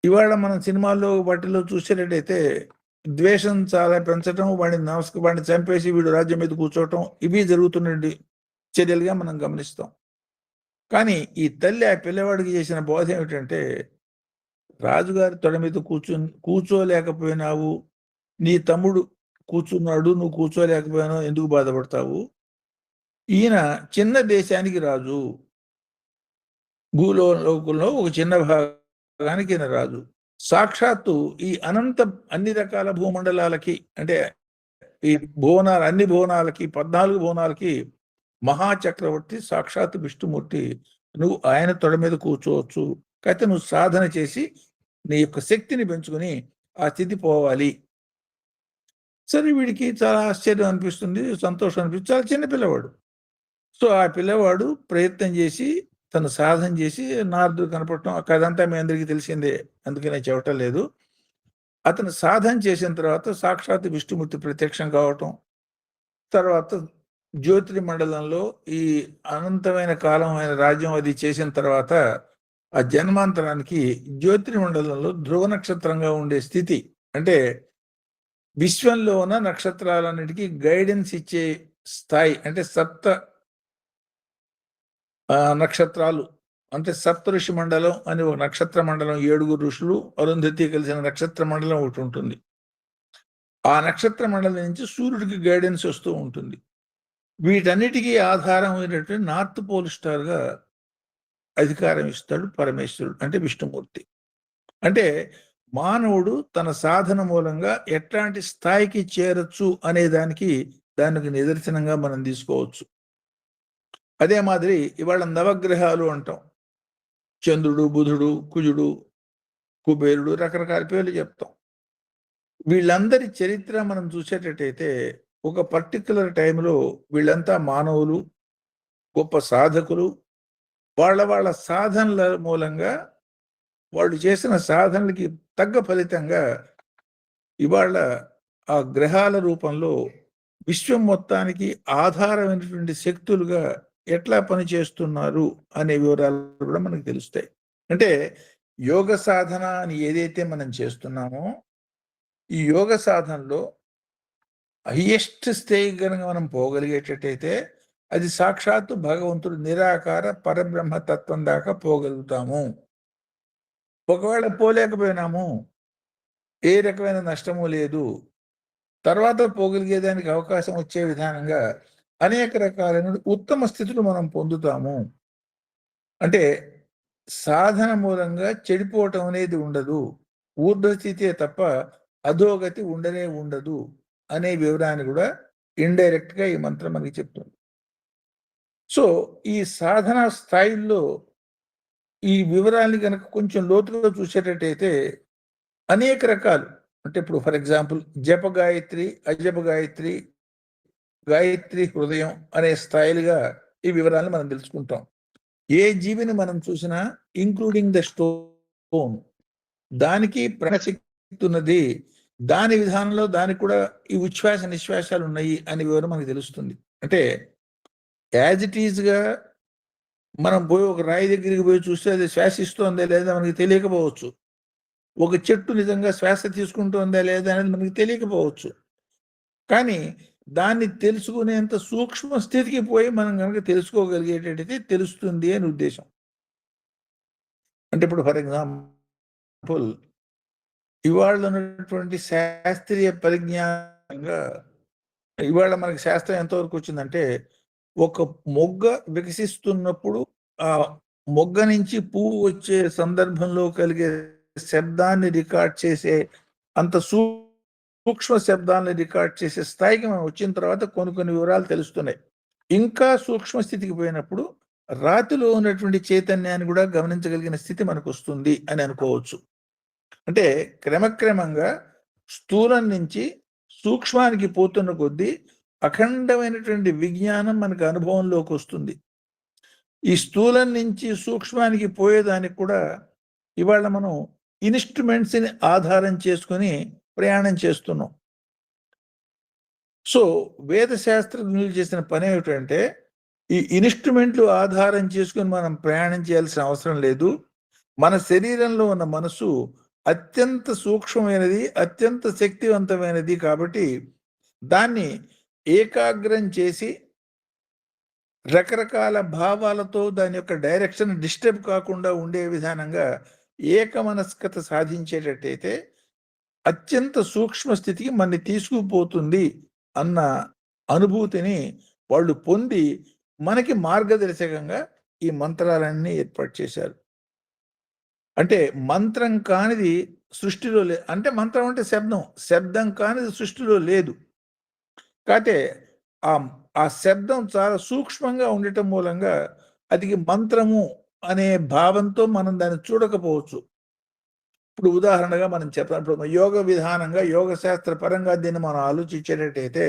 ఇవాళ మనం సినిమాల్లో వాటిలో చూసేటట్టయితే ద్వేషం చాలా పెంచడం, వాడిని చంపేసి వీడు రాజ్యం మీద కూర్చోవటం, ఇవి జరుగుతున్న చర్యలుగా మనం గమనిస్తాం. కానీ ఈ తల్లి ఆ పిల్లవాడికి చేసిన బోధ ఏమిటంటే, రాజుగారి తొడ మీద కూర్చోలేకపోయినావు, నీ తమ్ముడు కూర్చున్నాడు, నువ్వు కూర్చోలేకపోయినావు, ఎందుకు బాధపడతావు? ఈయన చిన్న దేశానికి రాజు, భూలోకంలో ఒక చిన్న భాగానికి ఈయన రాజు. సాక్షాత్తు ఈ అన్ని రకాల భూమండలాలకి, అంటే ఈ అన్ని భువనాలకి 14 భువనాలకి మహాచక్రవర్తి సాక్షాత్ విష్ణుమూర్తి. నువ్వు ఆయన తొడ మీద కూర్చోవచ్చు, కాకపోతే నువ్వు సాధన చేసి నీ యొక్క శక్తిని పెంచుకుని ఆ స్థితి పోవాలి. సరే, వీడికి చాలా ఆశ్చర్యం అనిపిస్తుంది, సంతోషం అనిపిస్తుంది. చాలా చిన్న పిల్లవాడు. సో ఆ పిల్లవాడు ప్రయత్నం చేసి తను సాధన చేసి నారదుడు కనపడటం, అదంతా మీ అందరికీ తెలిసిందే, అందుకనే చెప్పటం లేదు. అతను సాధన చేసిన తర్వాత సాక్షాత్ విష్ణుమూర్తి ప్రత్యక్షం కావటం, తర్వాత జ్యోతిరి మండలంలో ఈ అనంతమైన కాలం ఆయన రాజ్యం అది చేసిన తర్వాత ఆ జన్మాంతరానికి జ్యోతిరి మండలంలో ధ్రువ నక్షత్రంగా ఉండే స్థితి, అంటే విశ్వంలో ఉన్న నక్షత్రాలన్నిటికీ గైడెన్స్ ఇచ్చే స్థాయి, అంటే నక్షత్రాలు, అంటే సప్త ఋషి మండలం అని ఒక నక్షత్ర మండలం, 7 ఋషులు అరుంధతి కలిసిన నక్షత్ర మండలం ఒకటి ఉంటుంది. ఆ నక్షత్ర మండలం నుంచి సూర్యుడికి గైడెన్స్ వస్తూ ఉంటుంది. వీటన్నిటికీ ఆధారమైనటువంటి నార్త్ పోల్ స్టార్ గా అధికారం ఇస్తాడు పరమేశ్వరుడు, అంటే విష్ణుమూర్తి. అంటే మానవుడు తన సాధన మూలంగా ఎట్లాంటి స్థాయికి చేరొచ్చు అనే దానికి నిదర్శనంగా మనం తీసుకోవచ్చు. అదే మాదిరి ఇవాళ నవగ్రహాలు అంటాం. చంద్రుడు, బుధుడు, కుజుడు, కుబేరుడు, రకరకాల పేర్లు చెప్తాం. వీళ్ళందరి చరిత్ర మనం చూసేటట్టయితే ఒక పర్టికులర్ టైంలో వీళ్ళంతా మానవులు, గొప్ప సాధకులు. వాళ్ళ సాధనల మూలంగా, వాళ్ళు చేసిన సాధనలకి తగ్గ ఫలితంగా ఇవాళ ఆ గ్రహాల రూపంలో విశ్వం మొత్తానికి ఆధారమైనటువంటి శక్తులుగా ఎట్లా పనిచేస్తున్నారు అనే వివరాలు కూడా మనకు తెలుస్తాయి. అంటే యోగ సాధన అని ఏదైతే మనం చేస్తున్నామో, ఈ యోగ సాధనలో హైయెస్ట్ స్టేజ్ కనుక మనం పోగలిగేటట్టయితే అది సాక్షాత్తు భగవంతుడు నిరాకార పరబ్రహ్మ తత్వం దాకా పోగలుగుతాము. ఒకవేళ పోలేకపోయినాము, ఏ రకమైన నష్టము లేదు, తర్వాత పోగలిగేదానికి అవకాశం వచ్చే విధానంగా అనేక రకాలైన ఉత్తమ స్థితులు మనం పొందుతాము. అంటే సాధన మూలంగా చెడిపోవటం అనేది ఉండదు, ఊర్ధ్వస్థితే తప్ప అధోగతి ఉండనే ఉండదు అనే వివరాన్ని కూడా ఇండైరెక్ట్ గా ఈ మంత్రం మనకి చెప్తుంది. సో ఈ సాధన స్థాయిల్లో ఈ వివరాన్ని కనుక కొంచెం లోతుగా చూసేటట్టయితే అనేక రకాలు, అంటే ఇప్పుడు ఫర్ ఎగ్జాంపుల్ జప గాయత్రి, అజప గాయత్రి, గాయత్రి హృదయం అనే స్థాయిలుగా ఈ వివరాలను మనం తెలుసుకుంటాం. ఏ జీవిని మనం చూసినా ఇంక్లూడింగ్ ద స్టోన్, దానికి ప్రాణశక్తి ఉన్నది, దాని విధానంలో దానికి కూడా ఈ ఉచ్ఛ్వాస నిశ్వాసాలు ఉన్నాయి అనే వివరం మనకు తెలుస్తుంది. అంటే యాజ్ ఇట్ ఈజ్ గా మనం పోయి ఒక రాయి దగ్గరికి పోయి చూస్తే అది శ్వాసిస్తోందా లేదా మనకి తెలియకపోవచ్చు. ఒక చెట్టు నిజంగా శ్వాస తీసుకుంటోందా లేదా అనేది మనకి తెలియకపోవచ్చు. కానీ దాన్ని తెలుసుకునేంత సూక్ష్మ స్థితికి పోయి మనం కనుక తెలుసుకోగలిగేటట్టయితే తెలుస్తుంది అని ఉద్దేశం. అంటే ఇప్పుడు ఫర్ ఎగ్జాంపుల్ ఇవాళ ఉన్నటువంటి శాస్త్రీయ పరిజ్ఞానంగా ఇవాళ మనకి శాస్త్రం ఎంతవరకు వచ్చిందంటే, ఒక మొగ్గ వికసిస్తున్నప్పుడు ఆ మొగ్గ నుంచి పువ్వు వచ్చే సందర్భంలో కలిగే శబ్దాన్ని రికార్డ్ చేసే అంత సూక్ష్మ శబ్దాన్ని రికార్డ్ చేసే స్థాయికి మనం వచ్చిన తర్వాత కొన్ని వివరాలు తెలుస్తున్నాయి. ఇంకా సూక్ష్మ స్థితికి పోయినప్పుడు రాతిలో ఉన్నటువంటి చైతన్యాన్ని కూడా గమనించగలిగిన స్థితి మనకు వస్తుంది అని అనుకోవచ్చు. అంటే క్రమక్రమంగా స్థూలం నుంచి సూక్ష్మానికి పోతున్న కొద్దీ అఖండమైనటువంటి విజ్ఞానం మనకు అనుభవంలోకి వస్తుంది. ఈ స్థూలం నుంచి సూక్ష్మానికి పోయేదానికి కూడా ఇవాళ మనం ఇన్స్ట్రుమెంట్స్ ని ఆధారం చేసుకుని ప్రయాణం చేస్తున్నాం. సో వేద శాస్త్రజ్ఞులు చేసిన పని ఏమిటంటే, ఈ ఇన్స్ట్రుమెంట్లు ఆధారం చేసుకుని మనం ప్రయాణం చేయాల్సిన అవసరం లేదు. మన శరీరంలో ఉన్న మనసు అత్యంత సూక్ష్మమైనది, అత్యంత శక్తివంతమైనది. కాబట్టి దాన్ని ఏకాగ్రం చేసి రకరకాల భావాలతో దాని యొక్క డైరెక్షన్ డిస్టర్బ్ కాకుండా ఉండే విధానంగా ఏకమనస్కత సాధించేటట్టయితే అత్యంత సూక్ష్మ స్థితికి మనని తీసుకుపోతుంది అన్న అనుభూతిని వాళ్ళు పొంది మనకి మార్గదర్శకంగా ఈ మంత్రాలన్నీ ఏర్పాటు చేశారు. అంటే మంత్రం కానిది సృష్టిలో లేదు. అంటే మంత్రం అంటే శబ్దం, శబ్దం కానిది సృష్టిలో లేదు. కాకపోతే ఆ శబ్దం చాలా సూక్ష్మంగా ఉండటం మూలంగా అది మంత్రము అనే భావంతో మనం దాన్ని చూడకపోవచ్చు. ఇప్పుడు ఉదాహరణగా మనం చెప్పాలి, ఇప్పుడు యోగ విధానంగా యోగ శాస్త్ర పరంగా దీన్ని మనం ఆలోచించేటట్టయితే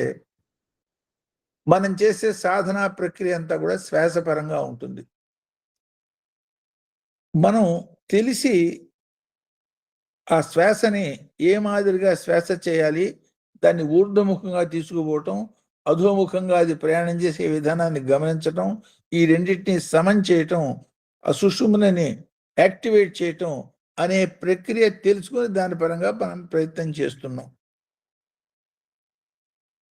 మనం చేసే సాధనా ప్రక్రియ అంతా కూడా శ్వాసపరంగా ఉంటుంది. మనం తెలిసి ఆ శ్వాసని ఏ మాదిరిగా శ్వాస చేయాలి, దాన్ని ఊర్ధ్వముఖంగా తీసుకుపోవటం, అధోముఖంగా అది ప్రయాణం చేసే విధానాన్ని గమనించటం, ఈ రెండింటిని సమం చేయటం, ఆ సుషుమ్నని యాక్టివేట్ చేయటం అనే ప్రక్రియ తెలుసుకుని దాని పరంగా మనం ప్రయత్నం చేస్తున్నాం.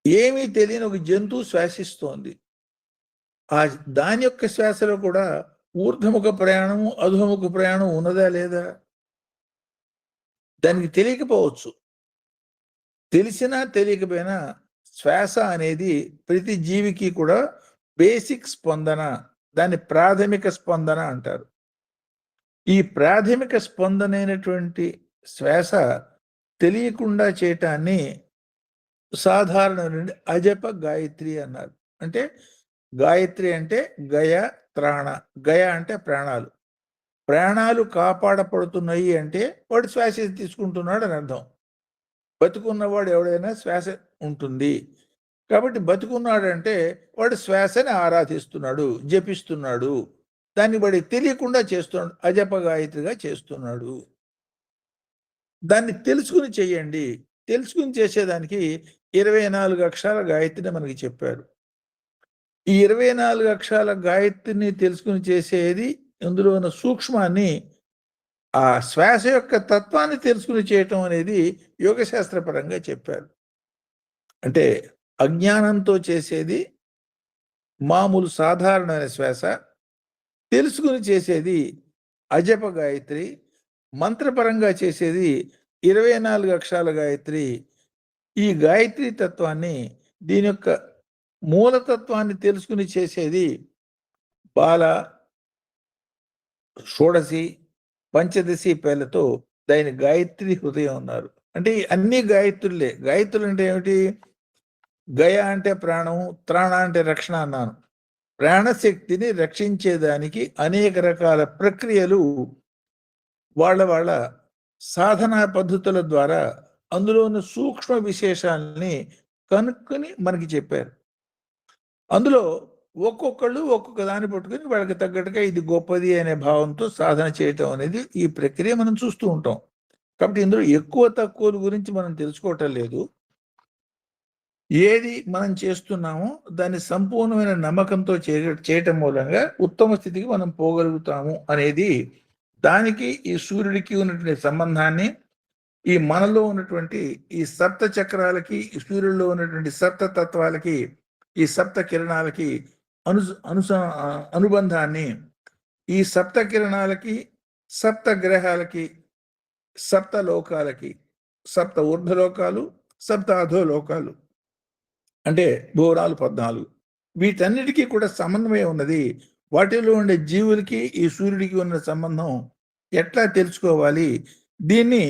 ఏమీ తెలియని ఒక జంతువు శ్వాసిస్తోంది. దాని యొక్క శ్వాసలో కూడా ఊర్ధ్వముఖ ప్రయాణము, అధోముఖ ప్రయాణం ఉన్నదా లేదా? దానికి తెలియకపోవచ్చు. తెలిసినా తెలియకపోయినా శ్వాస అనేది ప్రతి జీవికి కూడా బేసిక్ స్పందన, దాన్ని ప్రాథమిక స్పందన అంటారు. ఈ ప్రాథమిక స్పందనైనటువంటి శ్వాస తెలియకుండా చేయటాన్ని సాధారణ నుండి అజప గాయత్రి అన్నారు. అంటే గాయత్రి అంటే గయ త్రాణ, గయ అంటే ప్రాణాలు, ప్రాణాలు కాపాడపడుతున్నాయి అంటే వాడు శ్వాస తీసుకుంటున్నాడు అని అర్థం. బతుకున్నవాడు ఎవడైనా శ్వాస ఉంటుంది కాబట్టి బతుకున్నాడంటే వాడు శ్వాసని ఆరాధిస్తున్నాడు, జపిస్తున్నాడు, దాన్ని వాడికి తెలియకుండా చేస్తున్నాడు, అజప గాయత్రిగా చేస్తున్నాడు. దాన్ని తెలుసుకుని చెయ్యండి. తెలుసుకుని చేసేదానికి 24 అక్షరాల గాయత్రిని మనకి చెప్పారు. ఈ 24 అక్షరాల గాయత్రిని తెలుసుకుని చేసేది అందులో ఉన్న సూక్ష్మాన్ని, ఆ శ్వాస యొక్క తత్వాన్ని తెలుసుకుని చేయటం అనేది యోగశాస్త్రపరంగా చెప్పారు. అంటే అజ్ఞానంతో చేసేది మామూలు సాధారణమైన శ్వాస, తెలుసుకుని చేసేది అజప గాయత్రి, మంత్రపరంగా చేసేది 24 అక్షరాల గాయత్రి. ఈ గాయత్రి తత్వాన్ని, దీని యొక్క మూలతత్వాన్ని తెలుసుకుని చేసేది బాల, షోడశి, పంచదశి పేర్లతో దాని గాయత్రి హృదయం ఉన్నారు. అంటే అన్ని గాయత్రులే. గాయత్రులు అంటే ఏమిటి? గయ అంటే ప్రాణము, త్రాణ అంటే రక్షణ అన్నాను. ప్రాణశక్తిని రక్షించేదానికి అనేక రకాల ప్రక్రియలు వాళ్ళ సాధనా పద్ధతుల ద్వారా అందులో ఉన్న సూక్ష్మ విశేషాలని కనుక్కొని మనకి చెప్పారు. అందులో ఒక్కొక్కళ్ళు ఒక్కొక్క దాన్ని పట్టుకుని వాళ్ళకి తగ్గట్టుగా ఇది గొప్పది అనే భావంతో సాధన చేయటం అనేది ఈ ప్రక్రియ మనం చూస్తూ ఉంటాం. కాబట్టి ఇందులో ఎక్కువ తక్కువల గురించి మనం తెలుసుకోవటం లేదు. ఏది మనం చేస్తున్నామో దాన్ని సంపూర్ణమైన నమ్మకంతో చేయటం మూలంగా ఉత్తమ స్థితికి మనం పోగలుగుతాము అనేది, దానికి ఈ సూర్యుడికి ఉన్నటువంటి సంబంధాన్ని, ఈ మనలో ఉన్నటువంటి ఈ సప్త చక్రాలకి, ఈ సూర్యుడిలో ఉన్నటువంటి సప్త తత్వాలకి, ఈ సప్త కిరణాలకి అనుబంధాన్ని, ఈ సప్త కిరణాలకి, సప్త గ్రహాలకి, సప్త లోకాలకి, సప్త ఊర్ధ్వలోకాలు, సప్త అధోలోకాలు అంటే భూరాలు 14, వీటన్నిటికీ కూడా సమన్వయం ఉన్నది. వాటిలో ఉండే జీవులకి ఈ సూర్యుడికి ఉన్న సంబంధం ఎట్లా తెలుసుకోవాలి, దీన్ని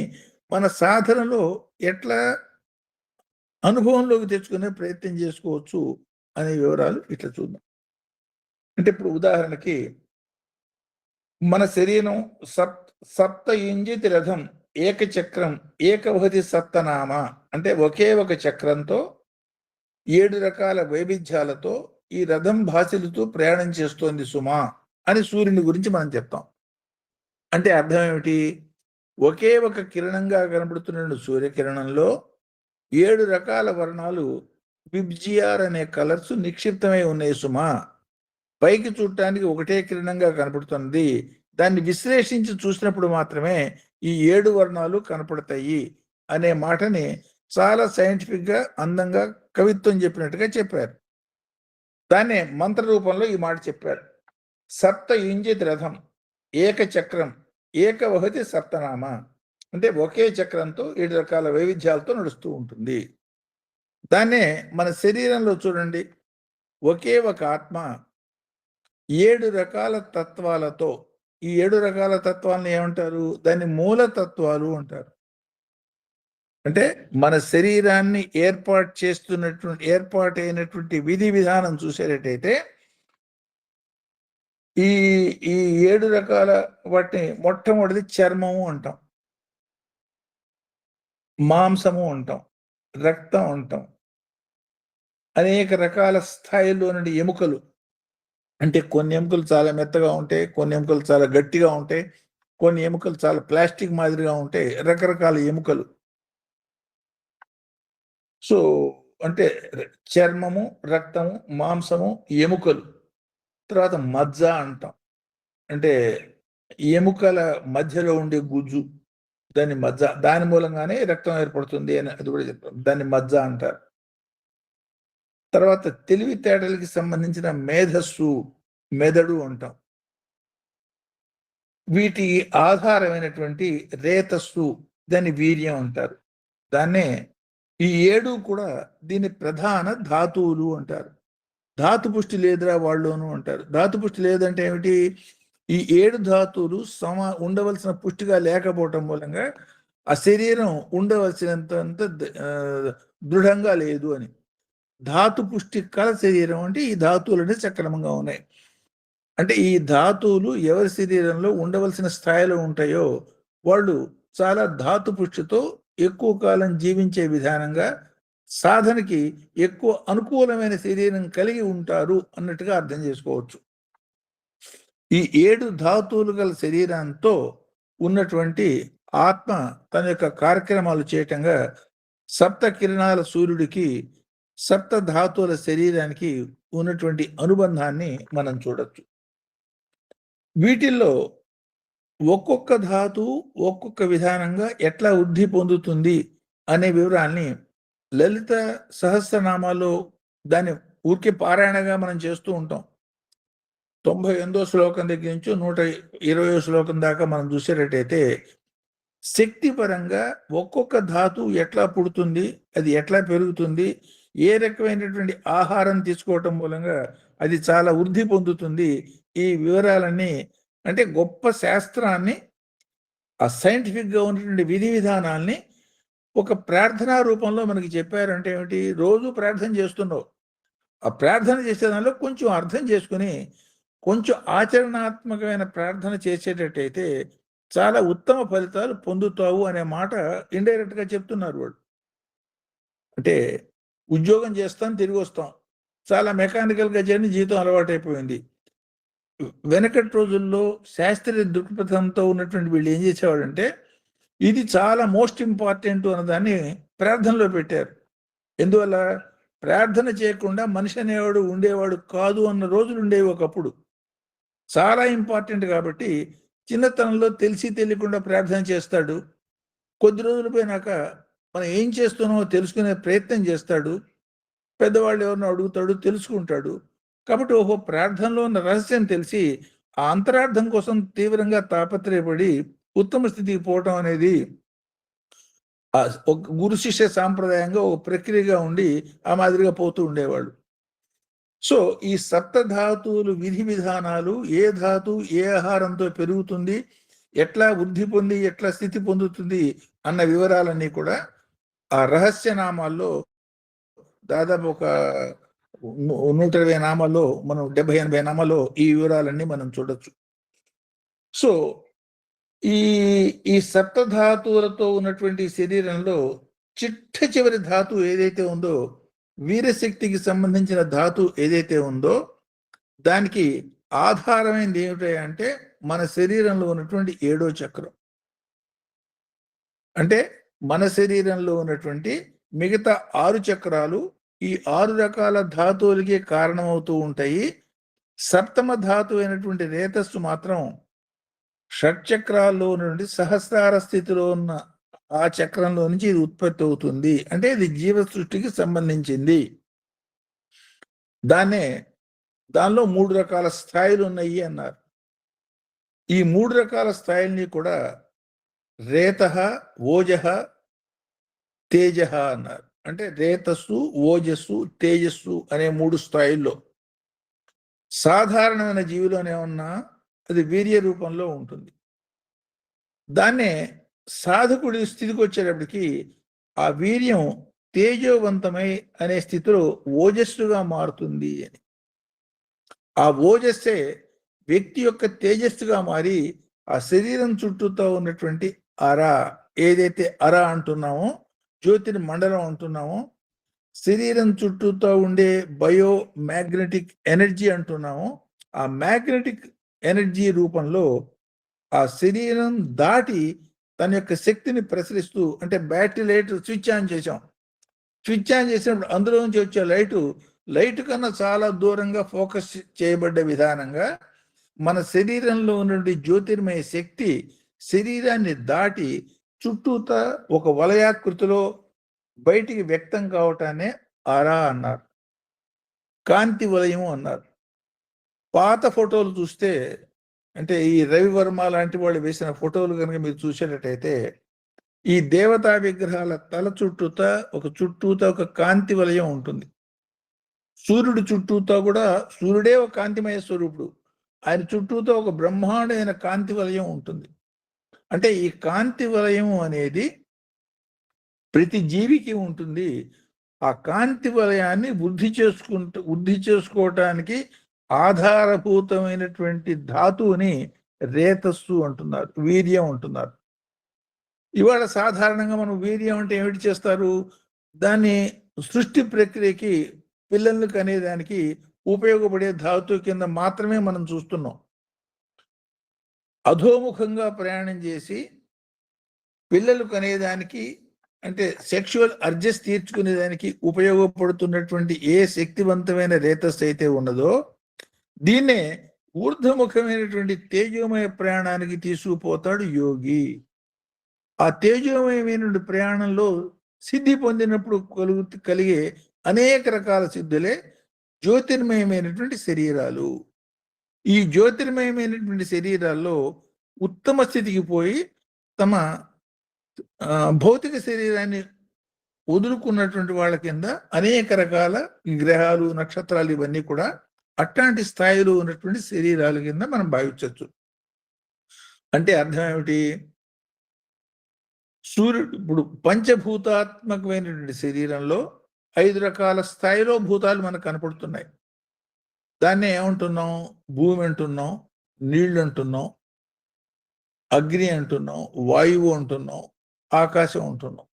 మన సాధనలో ఎట్లా అనుభవంలోకి తెచ్చుకునే ప్రయత్నం చేసుకోవచ్చు అనే వివరాలు ఇట్లా చూద్దాం. అంటే ఇప్పుడు ఉదాహరణకి మన శరీరం సప్త ఇంజితి రథం ఏకచక్రం ఏకవహతి సప్తనామ అంటే ఒకే ఒక చక్రంతో 7 రకాల వైవిధ్యాలతో ఈ రథం భాసిల్లుతూ ప్రయాణం చేస్తోంది సుమా అని సూర్యుని గురించి మనం చెప్తాం. అంటే అర్థం ఏమిటి? ఒకే ఒక కిరణంగా కనబడుతున్న సూర్యకిరణంలో 7 రకాల వర్ణాలు విబ్జిఆర్ అనే కలర్స్ నిక్షిప్తమై ఉన్నాయి సుమా. పైకి చూడటానికి ఒకటే కిరణంగా కనపడుతుంది. దాన్ని విశ్లేషించి చూసినప్పుడు మాత్రమే ఈ 7 వర్ణాలు కనపడతాయి అనే మాటని చాలా సైంటిఫిక్ గా అందంగా కవిత్వం చెప్పినట్టుగా చెప్పారు. దాన్నే మంత్ర రూపంలో ఈ మాట చెప్పారు. సప్త యుంజిత్ రథం ఏక చక్రం ఏకవహతి సప్తనామ. అంటే ఒకే చక్రంతో 7 రకాల వైవిధ్యాలతో నడుస్తూ ఉంటుంది. దాన్నే మన శరీరంలో చూడండి, ఒకే ఒక ఆత్మ 7 రకాల తత్వాలతో, ఈ 7 రకాల తత్వాలను ఏమంటారు? దాన్ని మూల తత్వాలు అంటారు. అంటే మన శరీరాన్ని ఏర్పాటైనటువంటి విధి విధానం చూసేటట్టయితే ఈ ఈ 7 రకాల వాటిని మొట్టమొదటిది చర్మము అంటాం, మాంసము అంటాం, రక్తం అంటాం, అనేక రకాల స్థాయిలో నుండి ఎముకలు. అంటే కొన్ని ఎముకలు చాలా మెత్తగా ఉంటాయి, కొన్ని ఎముకలు చాలా గట్టిగా ఉంటాయి, కొన్ని ఎముకలు చాలా ప్లాస్టిక్ మాదిరిగా ఉంటాయి, రకరకాల ఎముకలు. సో అంటే చర్మము, రక్తము, మాంసము, ఎముకలు. తర్వాత మజ్జ అంటాం, అంటే ఎముకల మధ్యలో ఉండే గుజ్జు, దాన్ని మజ్జ. దాని మూలంగానే రక్తం ఏర్పడుతుంది అని అది కూడా చెప్తాం, దాన్ని మజ్జ అంటారు. తర్వాత తెలివితేటలకి సంబంధించిన మేధస్సు, మెదడు అంటాం. వీటి ఆధారమైనటువంటి రేతస్సు, దాన్ని వీర్యం అంటారు. దాన్నే ఈ 7 కూడా దీని ప్రధాన ధాతువులు అంటారు. ధాతు పుష్టి లేదురా వాళ్ళలోను అంటారు. ధాతు పుష్టి లేదంటే ఏమిటి? ఈ 7 ధాతువులు ఉండవలసిన పుష్టిగా లేకపోవటం మూలంగా ఆ శరీరం ఉండవలసినంత దృఢంగా లేదు అని. ధాతు పుష్టి కల శరీరం అంటే ఈ ధాతువులన్నీ సక్రమంగా ఉన్నాయి. అంటే ఈ ధాతువులు ఎవరి శరీరంలో ఉండవలసిన స్థాయిలో ఉంటాయో వాళ్ళు చాలా ధాతు పుష్టితో ఎక్కువ కాలం జీవించే విధానంగా, సాధనకి ఎక్కువ అనుకూలమైన శరీరం కలిగి ఉంటారు అన్నట్టుగా అర్థం చేసుకోవచ్చు. ఈ 7 ధాతువులు గల శరీరంతో ఉన్నటువంటి ఆత్మ తన యొక్క కార్యక్రమాలు చేయటంగా సప్త కిరణాల సూర్యుడికి, సప్త ధాతువుల శరీరానికి ఉన్నటువంటి అనుబంధాన్ని మనం చూడొచ్చు. వీటిల్లో ఒక్కొక్క ధాతువు ఒక్కొక్క విధానంగా ఎట్లా వృద్ధి పొందుతుంది అనే వివరాల్ని లలిత సహస్రనామాల్లో దాన్ని ఊరికే పారాయణగా మనం చేస్తూ ఉంటాం. 98వ శ్లోకం దగ్గర నుంచి 120వ శ్లోకం దాకా మనం చూసేటట్టయితే శక్తి పరంగా ఒక్కొక్క ధాతువు ఎట్లా పుడుతుంది, అది ఎట్లా పెరుగుతుంది, ఏ రకమైనటువంటి ఆహారం తీసుకోవటం మూలంగా అది చాలా వృద్ధి పొందుతుంది, ఈ వివరాలన్నీ అంటే గొప్ప శాస్త్రాన్ని, ఆ సైంటిఫిక్గా ఉన్నటువంటి విధి విధానాల్ని ఒక ప్రార్థనా రూపంలో మనకి చెప్పారంటే ఏమిటి? రోజు ప్రార్థన చేస్తున్నావు, ఆ ప్రార్థన చేసే దానిలో కొంచెం అర్థం చేసుకుని కొంచెం ఆచరణాత్మకమైన ప్రార్థన చేసేటట్టయితే చాలా ఉత్తమ ఫలితాలు పొందుతావు అనే మాట ఇండైరెక్ట్గా చెప్తున్నారు వాళ్ళు. అంటే ఉద్యోగం చేస్తాం, తిరిగి వస్తాం, చాలా మెకానికల్గా చేయని జీవితం అలవాటైపోయింది. వెనకటి రోజుల్లో శాస్త్రీయ దృక్పథంతో ఉన్నటువంటి వీళ్ళు ఏం చేసేవాడంటే ఇది చాలా మోస్ట్ ఇంపార్టెంట్ అన్నదాన్ని ప్రార్థనలో పెట్టారు. ఎందువల్ల? ప్రార్థన చేయకుండా మనిషి అనేవాడు ఉండేవాడు కాదు అన్న రోజులు ఉండేవి ఒకప్పుడు. చాలా ఇంపార్టెంట్ కాబట్టి చిన్నతనంలో తెలిసి తెలియకుండా ప్రార్థన చేస్తాడు. కొద్ది రోజులు పోయినాక మనం ఏం చేస్తున్నామో తెలుసుకునే ప్రయత్నం చేస్తాడు. పెద్దవాళ్ళు ఎవరినో అడుగుతాడు, తెలుసుకుంటాడు. కాబట్టి ఓహో ప్రార్థనలో ఉన్న రహస్యం తెలిసి ఆ అంతరార్థం కోసం తీవ్రంగా తాపత్రయపడి ఉత్తమ స్థితికి పోవటం అనేది ఒక గురు శిష్య సాంప్రదాయంగా ఒక ప్రక్రియగా ఉండి ఆ మాదిరిగా పోతూ ఉండేవాళ్ళు. సో ఈ సప్త ధాతువులు విధి విధానాలు, ఏ ధాతువు ఏ ఆహారంతో పెరుగుతుంది, ఎట్లా వృద్ధి పొంది ఎట్లా స్థితి పొందుతుంది అన్న వివరాలన్నీ కూడా ఆ రహస్య నామాల్లో దాదాపు ఒక 120 నామాల్లో, మనం 70-80 నామాల్లో ఈ వివరాలన్నీ మనం చూడొచ్చు. సో ఈ సప్తధాతువులతో ఉన్నటువంటి శరీరంలో చిట్ట చివరి ధాతువు ఏదైతే ఉందో, వీరశక్తికి సంబంధించిన ధాతువు ఏదైతే ఉందో, దానికి ఆధారమైనది ఏమిటంటే మన శరీరంలో ఉన్నటువంటి 7వ చక్రం. అంటే మన శరీరంలో ఉన్నటువంటి మిగతా 6 చక్రాలు ఈ 6 రకాల ధాతువులకి కారణమవుతూ ఉంటాయి. సప్తమ ధాతు అయినటువంటి రేతస్సు మాత్రం షట్చక్రాల్లో నుండి సహస్రార స్థితిలో ఉన్న ఆ చక్రంలో నుంచి ఇది ఉత్పత్తి అవుతుంది. అంటే ఇది జీవ సృష్టికి సంబంధించింది. దానిలో 3 రకాల స్థాయిలు ఉన్నాయి అన్నారు. ఈ 3 రకాల స్థాయిల్ని కూడా రేతః, ఓజః, తేజః అన్నారు. అంటే రేతస్సు, ఓజస్సు, తేజస్సు అనే 3 స్థాయిల్లో సాధారణమైన జీవిలోనే ఉన్నా అది వీర్య రూపంలో ఉంటుంది. దాన్నే సాధకుడి స్థితికి వచ్చేటప్పటికి ఆ వీర్యం తేజోవంతమై అనే స్థితిలో ఓజస్సుగా మారుతుంది అని. ఆ ఓజస్సే వ్యక్తి యొక్క తేజస్సుగా మారి ఆ శరీరం చుట్టూతో ఉన్నటువంటి అర, ఏదైతే అర అంటున్నామో, జ్యోతిర్ మండలం అంటున్నామో, శరీరం చుట్టూతో ఉండే బయో మ్యాగ్నెటిక్ ఎనర్జీ అంటున్నామో, ఆ మ్యాగ్నెటిక్ ఎనర్జీ రూపంలో ఆ శరీరం దాటి తన యొక్క శక్తిని ప్రసరిస్తూ, అంటే బ్యాటరీ లైట్ స్విచ్ ఆన్ చేసాం, స్విచ్ ఆన్ చేసినప్పుడు అందులో నుంచి వచ్చే లైట్ కన్నా చాలా దూరంగా ఫోకస్ చేయబడ్డ విధానంగా మన శరీరంలో నుండి జ్యోతిర్మయ శక్తి శరీరాన్ని దాటి చుట్టూతా ఒక వలయాకృతిలో బయటికి వ్యక్తం కావటానే అరా అన్నారు, కాంతి వలయము అన్నారు. పాత ఫోటోలు చూస్తే, అంటే ఈ రవివర్మ లాంటి వాళ్ళు వేసిన ఫోటోలు కనుక మీరు చూసేటట్టయితే, ఈ దేవతా విగ్రహాల తల చుట్టూతా ఒక కాంతి వలయం ఉంటుంది. సూర్యుడు చుట్టూతో కూడా, సూర్యుడే ఒక కాంతిమయ స్వరూపుడు, ఆయన చుట్టూతో ఒక బ్రహ్మాండమైన కాంతి వలయం ఉంటుంది. అంటే ఈ కాంతి వలయం అనేది ప్రతి జీవికి ఉంటుంది. ఆ కాంతి వలయాన్ని వృద్ధి చేసుకోవటానికి ఆధారభూతమైనటువంటి ధాతువుని రేతస్సు అంటున్నారు, వీర్యం అంటున్నారు. ఇవాళ సాధారణంగా మనం వీర్యం అంటే ఏమిటి చేస్తారు, దాన్ని సృష్టి ప్రక్రియకి, పిల్లల్ని కనేదానికి ఉపయోగపడే ధాతువు కింద మాత్రమే మనం చూస్తున్నాం. అధోముఖంగా ప్రయాణం చేసి పిల్లలు కనేదానికి, అంటే సెక్షువల్ అర్జెస్ తీర్చుకునేదానికి ఉపయోగపడుతున్నటువంటి ఏ శక్తివంతమైన రేతస్సు అయితే ఉన్నదో, దీన్నే ఊర్ధముఖమైనటువంటి తేజోమయ ప్రయాణానికి తీసుకుపోతాడు యోగి. ఆ తేజోమయమైనటువంటి ప్రయాణంలో సిద్ధి పొందినప్పుడు కలిగే అనేక రకాల సిద్ధులే జ్యోతిర్మయమైనటువంటి శరీరాలు. ఈ జ్యోతిర్మయమైనటువంటి శరీరాల్లో ఉత్తమ స్థితికి పోయి తమ భౌతిక శరీరాన్ని వదులుకున్నటువంటి వాళ్ళ కింద అనేక రకాల గ్రహాలు, నక్షత్రాలు ఇవన్నీ కూడా అట్లాంటి స్థాయిలో ఉన్నటువంటి శరీరాల కింద మనం భావించవచ్చు. అంటే అర్థం ఏమిటి, సూర్యుడు ఇప్పుడు పంచభూతాత్మకమైనటువంటి శరీరంలో 5 రకాల స్థాయిలో భూతాలు మనకు కనపడుతున్నాయి. దాన్ని ఏమంటున్నాం, భూమి అంటున్నాం, నీళ్లు అంటున్నాం, అగ్ని అంటున్నాం, వాయువు అంటున్నాం, ఆకాశం అంటున్నాం.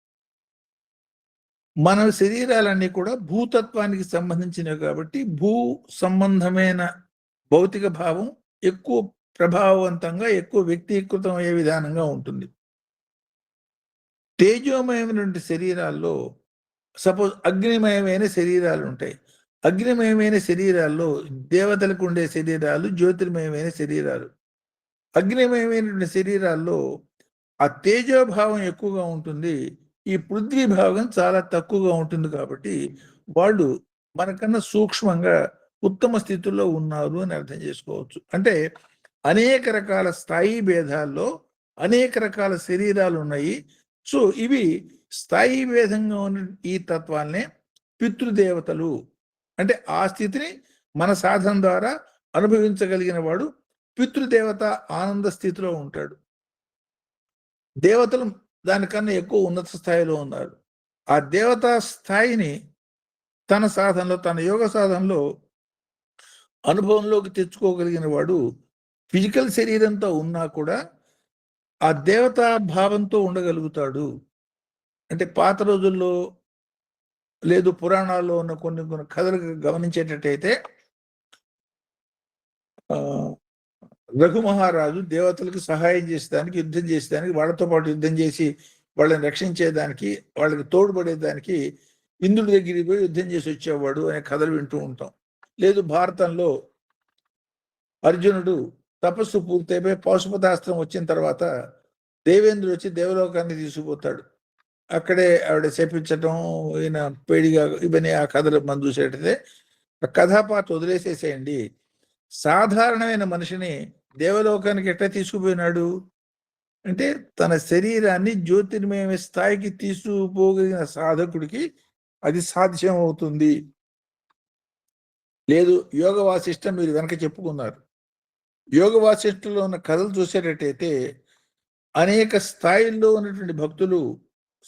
మన శరీరాలన్నీ కూడా భూతత్వానికి సంబంధించినవి కాబట్టి భూ సంబంధమైన భౌతిక భావం ఎక్కువ ప్రభావవంతంగా, ఎక్కువ వ్యక్తీకృతం అయ్యే విధానంగా ఉంటుంది. తేజోమయమైనటువంటి శరీరాల్లో సపోజ్ అగ్నిమయమైన శరీరాలు ఉంటాయి. అగ్నిమయమైన శరీరాల్లో దేవతలకు ఉండే శరీరాలు జ్యోతిర్మయమైన శరీరాలు. అగ్నిమయమైనటువంటి శరీరాల్లో ఆ తేజోభావం ఎక్కువగా ఉంటుంది, ఈ పృథ్వీ భాగం చాలా తక్కువగా ఉంటుంది. కాబట్టి వాళ్ళు మనకన్నా సూక్ష్మంగా ఉత్తమ స్థితిలో ఉన్నారు అని అర్థం చేసుకోవచ్చు. అంటే అనేక రకాల స్థాయి భేదాల్లో అనేక రకాల శరీరాలు ఉన్నాయి. సో ఇవి స్థాయి భేదంగా ఉన్న ఈ తత్వాలనే పితృదేవతలు, అంటే ఆ స్థితిని మన సాధన ద్వారా అనుభవించగలిగిన వాడు పితృదేవత ఆనంద స్థితిలో ఉంటాడు. దేవతలు దానికన్నా ఎక్కువ ఉన్నత స్థాయిలో ఉన్నారు. ఆ దేవతా స్థాయిని తన సాధనలో, తన యోగ సాధనలో అనుభవంలోకి తెచ్చుకోగలిగిన వాడు ఫిజికల్ శరీరంతో ఉన్నా కూడా ఆ దేవతా భావంతో ఉండగలుగుతాడు. అంటే పాత రోజుల్లో లేదు పురాణాల్లో ఉన్న కొన్ని కథలు గమనించేటట్టయితే, రఘు మహారాజు దేవతలకు సహాయం చేసేదానికి, యుద్ధం చేసేదానికి, వాళ్ళతో పాటు యుద్ధం చేసి వాళ్ళని రక్షించేదానికి, వాళ్ళకి తోడ్పడేదానికి ఇంద్రుడి దగ్గరికి పోయి యుద్ధం చేసి వచ్చేవాడు అనే కథలు వింటూ ఉంటాం. లేదు భారతంలో అర్జునుడు తపస్సు పూర్తయిపోయి పాశుపతాస్త్రం వచ్చిన తర్వాత దేవేంద్రుడు వచ్చి దేవలోకాన్ని తీసుకుపోతాడు. అక్కడే ఆవిడ శపించటం, ఈయన పేడిగా, ఇవన్నీ ఆ కథలు మనం చూసేటైతే ఆ కథాపాత్ర వదిలేసేసేయండి. సాధారణమైన మనిషిని దేవలోకానికి ఎట్లా తీసుకుపోయినాడు అంటే తన శరీరాన్ని జ్యోతిర్మయ స్థాయికి తీసుకుపోగలిగిన సాధకుడికి అది సాధ్యం అవుతుంది. లేదు యోగ వాసిష్టం మీరు వెనక చెప్పుకున్నారు. యోగ వాసిష్టంలో ఉన్న కథలు చూసేటట్టయితే అనేక స్థాయిల్లో ఉన్నటువంటి భక్తులు,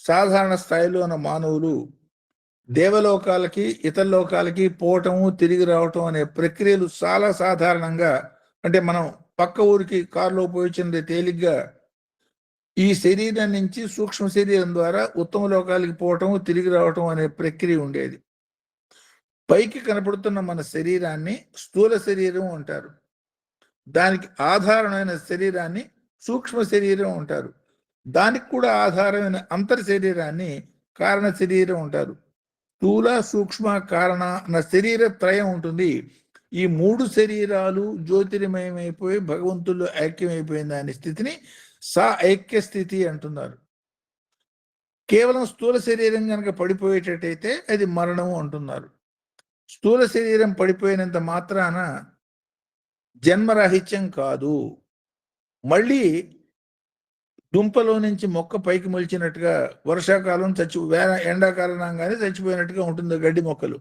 సాధారణ స్థాయిలో ఉన్న మానవులు దేవలోకాలకి ఇతర లోకాలకి పోవటము తిరిగి రావటం అనే ప్రక్రియలు చాలా సాధారణంగా, అంటే మనం పక్క ఊరికి కారులో పోయించింది తేలిగ్గా ఈ శరీరం నుంచి సూక్ష్మ శరీరం ద్వారా ఉత్తమ లోకాలకి పోవటం తిరిగి రావటం అనే ప్రక్రియ ఉండేది. పైకి కనపడుతున్న మన శరీరాన్ని స్థూల శరీరం అంటారు. దానికి ఆధారమైన శరీరాన్ని సూక్ష్మ శరీరం అంటారు. దానికి కూడా ఆధారమైన అంతర్ శరీరాన్ని కారణ శరీరం అంటారు. స్థూల సూక్ష్మ కారణ అన్న శరీర త్రయం ఉంటుంది. ఈ మూడు శరీరాలు జ్యోతిర్మయమైపోయి భగవంతుల్లో ఐక్యమైపోయిన దాని స్థితిని సా ఐక్య స్థితి అంటున్నారు. కేవలం స్థూల శరీరం కనుక పడిపోయేటట్టయితే అది మరణము అంటున్నారు. స్థూల శరీరం పడిపోయినంత మాత్రాన జన్మరాహిత్యం కాదు. మళ్ళీ దుంపలో నుంచి మొక్క పైకి మొలిచినట్టుగా వర్షాకాలం ఎండాకాలం రాగానే చచ్చిపోయినట్టుగా ఉంటుంది గడ్డి మొక్కలు.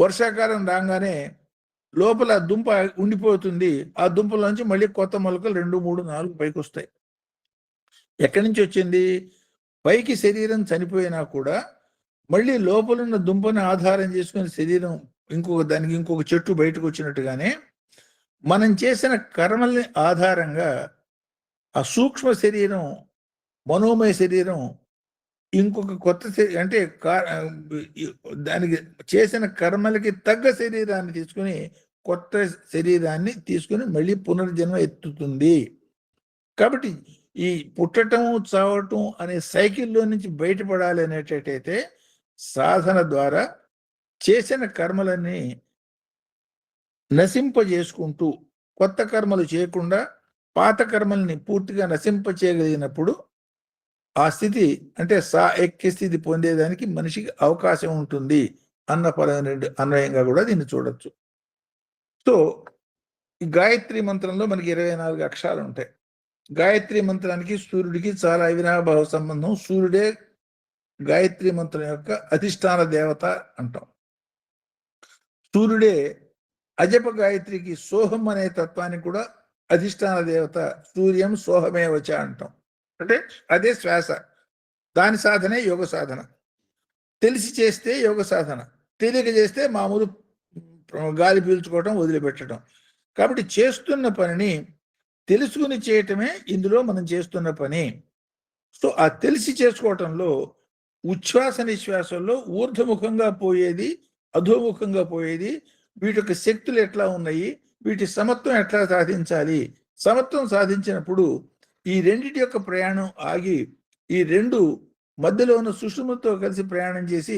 వర్షాకాలం రాగానే లోపల దుంప ఉండిపోతుంది. ఆ దుంపలోంచి మళ్ళీ కొత్త మొలకలు 2, 3, 4 పైకి వస్తాయి. ఎక్కడి నుంచి వచ్చింది? పైకి శరీరం చనిపోయినా కూడా మళ్ళీ లోపలున్న దుంపని ఆధారం చేసుకుని శరీరం ఇంకొక చెట్టు బయటకు వచ్చినట్టుగానే మనం చేసిన కర్మల్ని ఆధారంగా ఆ సూక్ష్మ శరీరం, మనోమయ శరీరం ఇంకొక కొత్త అంటే దానికి చేసిన కర్మలకి తగ్గ శరీరాన్ని తీసుకుని కొత్త శరీరాన్ని తీసుకుని మళ్ళీ పునర్జన్మ ఎత్తుతుంది. కాబట్టి ఈ పుట్టటం చావటం అనే సైకిల్లో నుంచి బయటపడాలి అనేటట్టయితే సాధన ద్వారా చేసిన కర్మలన్నీ నశింపజేసుకుంటూ కొత్త కర్మలు చేయకుండా పాత కర్మల్ని పూర్తిగా నశింపచేయగలిగినప్పుడు ఆ స్థితి అంటే ఐక్య స్థితి పొందేదానికి మనిషికి అవకాశం ఉంటుంది అన్న పరమైన అన్వయంగా కూడా దీన్ని చూడొచ్చు. సో ఈ గాయత్రి మంత్రంలో మనకి 24 అక్షరాలు ఉంటాయి. గాయత్రి మంత్రానికి సూర్యుడికి చాలా అవినాభావ సంబంధం. సూర్యుడే గాయత్రి మంత్రం యొక్క అధిష్టాన దేవత అంటాం. సూర్యుడే అజప గాయత్రికి సోహం అనే తత్వానికి కూడా అధిష్టాన దేవత. సూర్యం సోహమే వచ్చ అంటాం. అంటే అదే శ్వాస. దాని సాధనే యోగ సాధన. తెలిసి చేస్తే యోగ సాధన, తెలియక చేస్తే మామూలు గాలి పీల్చుకోవటం, వదిలిపెట్టడం. కాబట్టి చేస్తున్న పనిని తెలుసుకుని చేయటమే ఇందులో మనం చేస్తున్న పని. సో ఆ తెలిసి చేసుకోవటంలో ఉచ్ఛ్వాస నిశ్వాసంలో ఊర్ధ్వముఖంగా పోయేది, అధోముఖంగా పోయేది, వీటి యొక్క శక్తులు ఎట్లా ఉన్నాయి, వీటి సమత్వం ఎట్లా సాధించాలి, సమత్వం సాధించినప్పుడు ఈ రెండిటి యొక్క ప్రయాణం ఆగి ఈ రెండు మధ్యలో ఉన్న సుషుమ్నతో కలిసి ప్రయాణం చేసి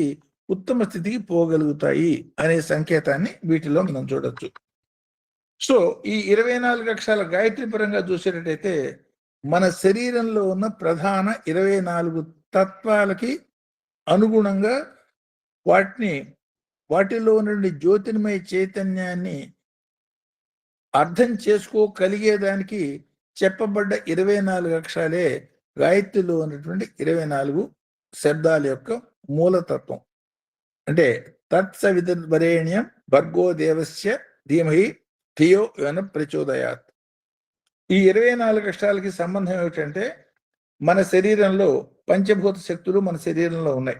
ఉత్తమ స్థితికి పోగలుగుతాయి అనే సంకేతాన్ని వీటిలో మనం చూడొచ్చు. సో ఈ 24 అక్షరాల గాయత్రి పరంగా చూసేటట్టయితే మన శరీరంలో ఉన్న ప్రధాన 24 తత్వాలకి అనుగుణంగా వాటిలో నుండి జ్యోతిర్మయ చైతన్యాన్ని అర్థం చేసుకోగలిగేదానికి చెప్పబడ్డ 24 అక్షరాలే గాయత్రిలో ఉన్నటువంటి 24 శబ్దాల యొక్క మూలతత్వం. అంటే తత్సవితుర్వరేణ్యం భర్గో దేవస్య ధీమహి ధియో యోన ప్రచోదయాత్. ఈ 24 అక్షరాలకి సంబంధం ఏమిటంటే మన శరీరంలో పంచభూత శక్తులు మన శరీరంలో ఉన్నాయి.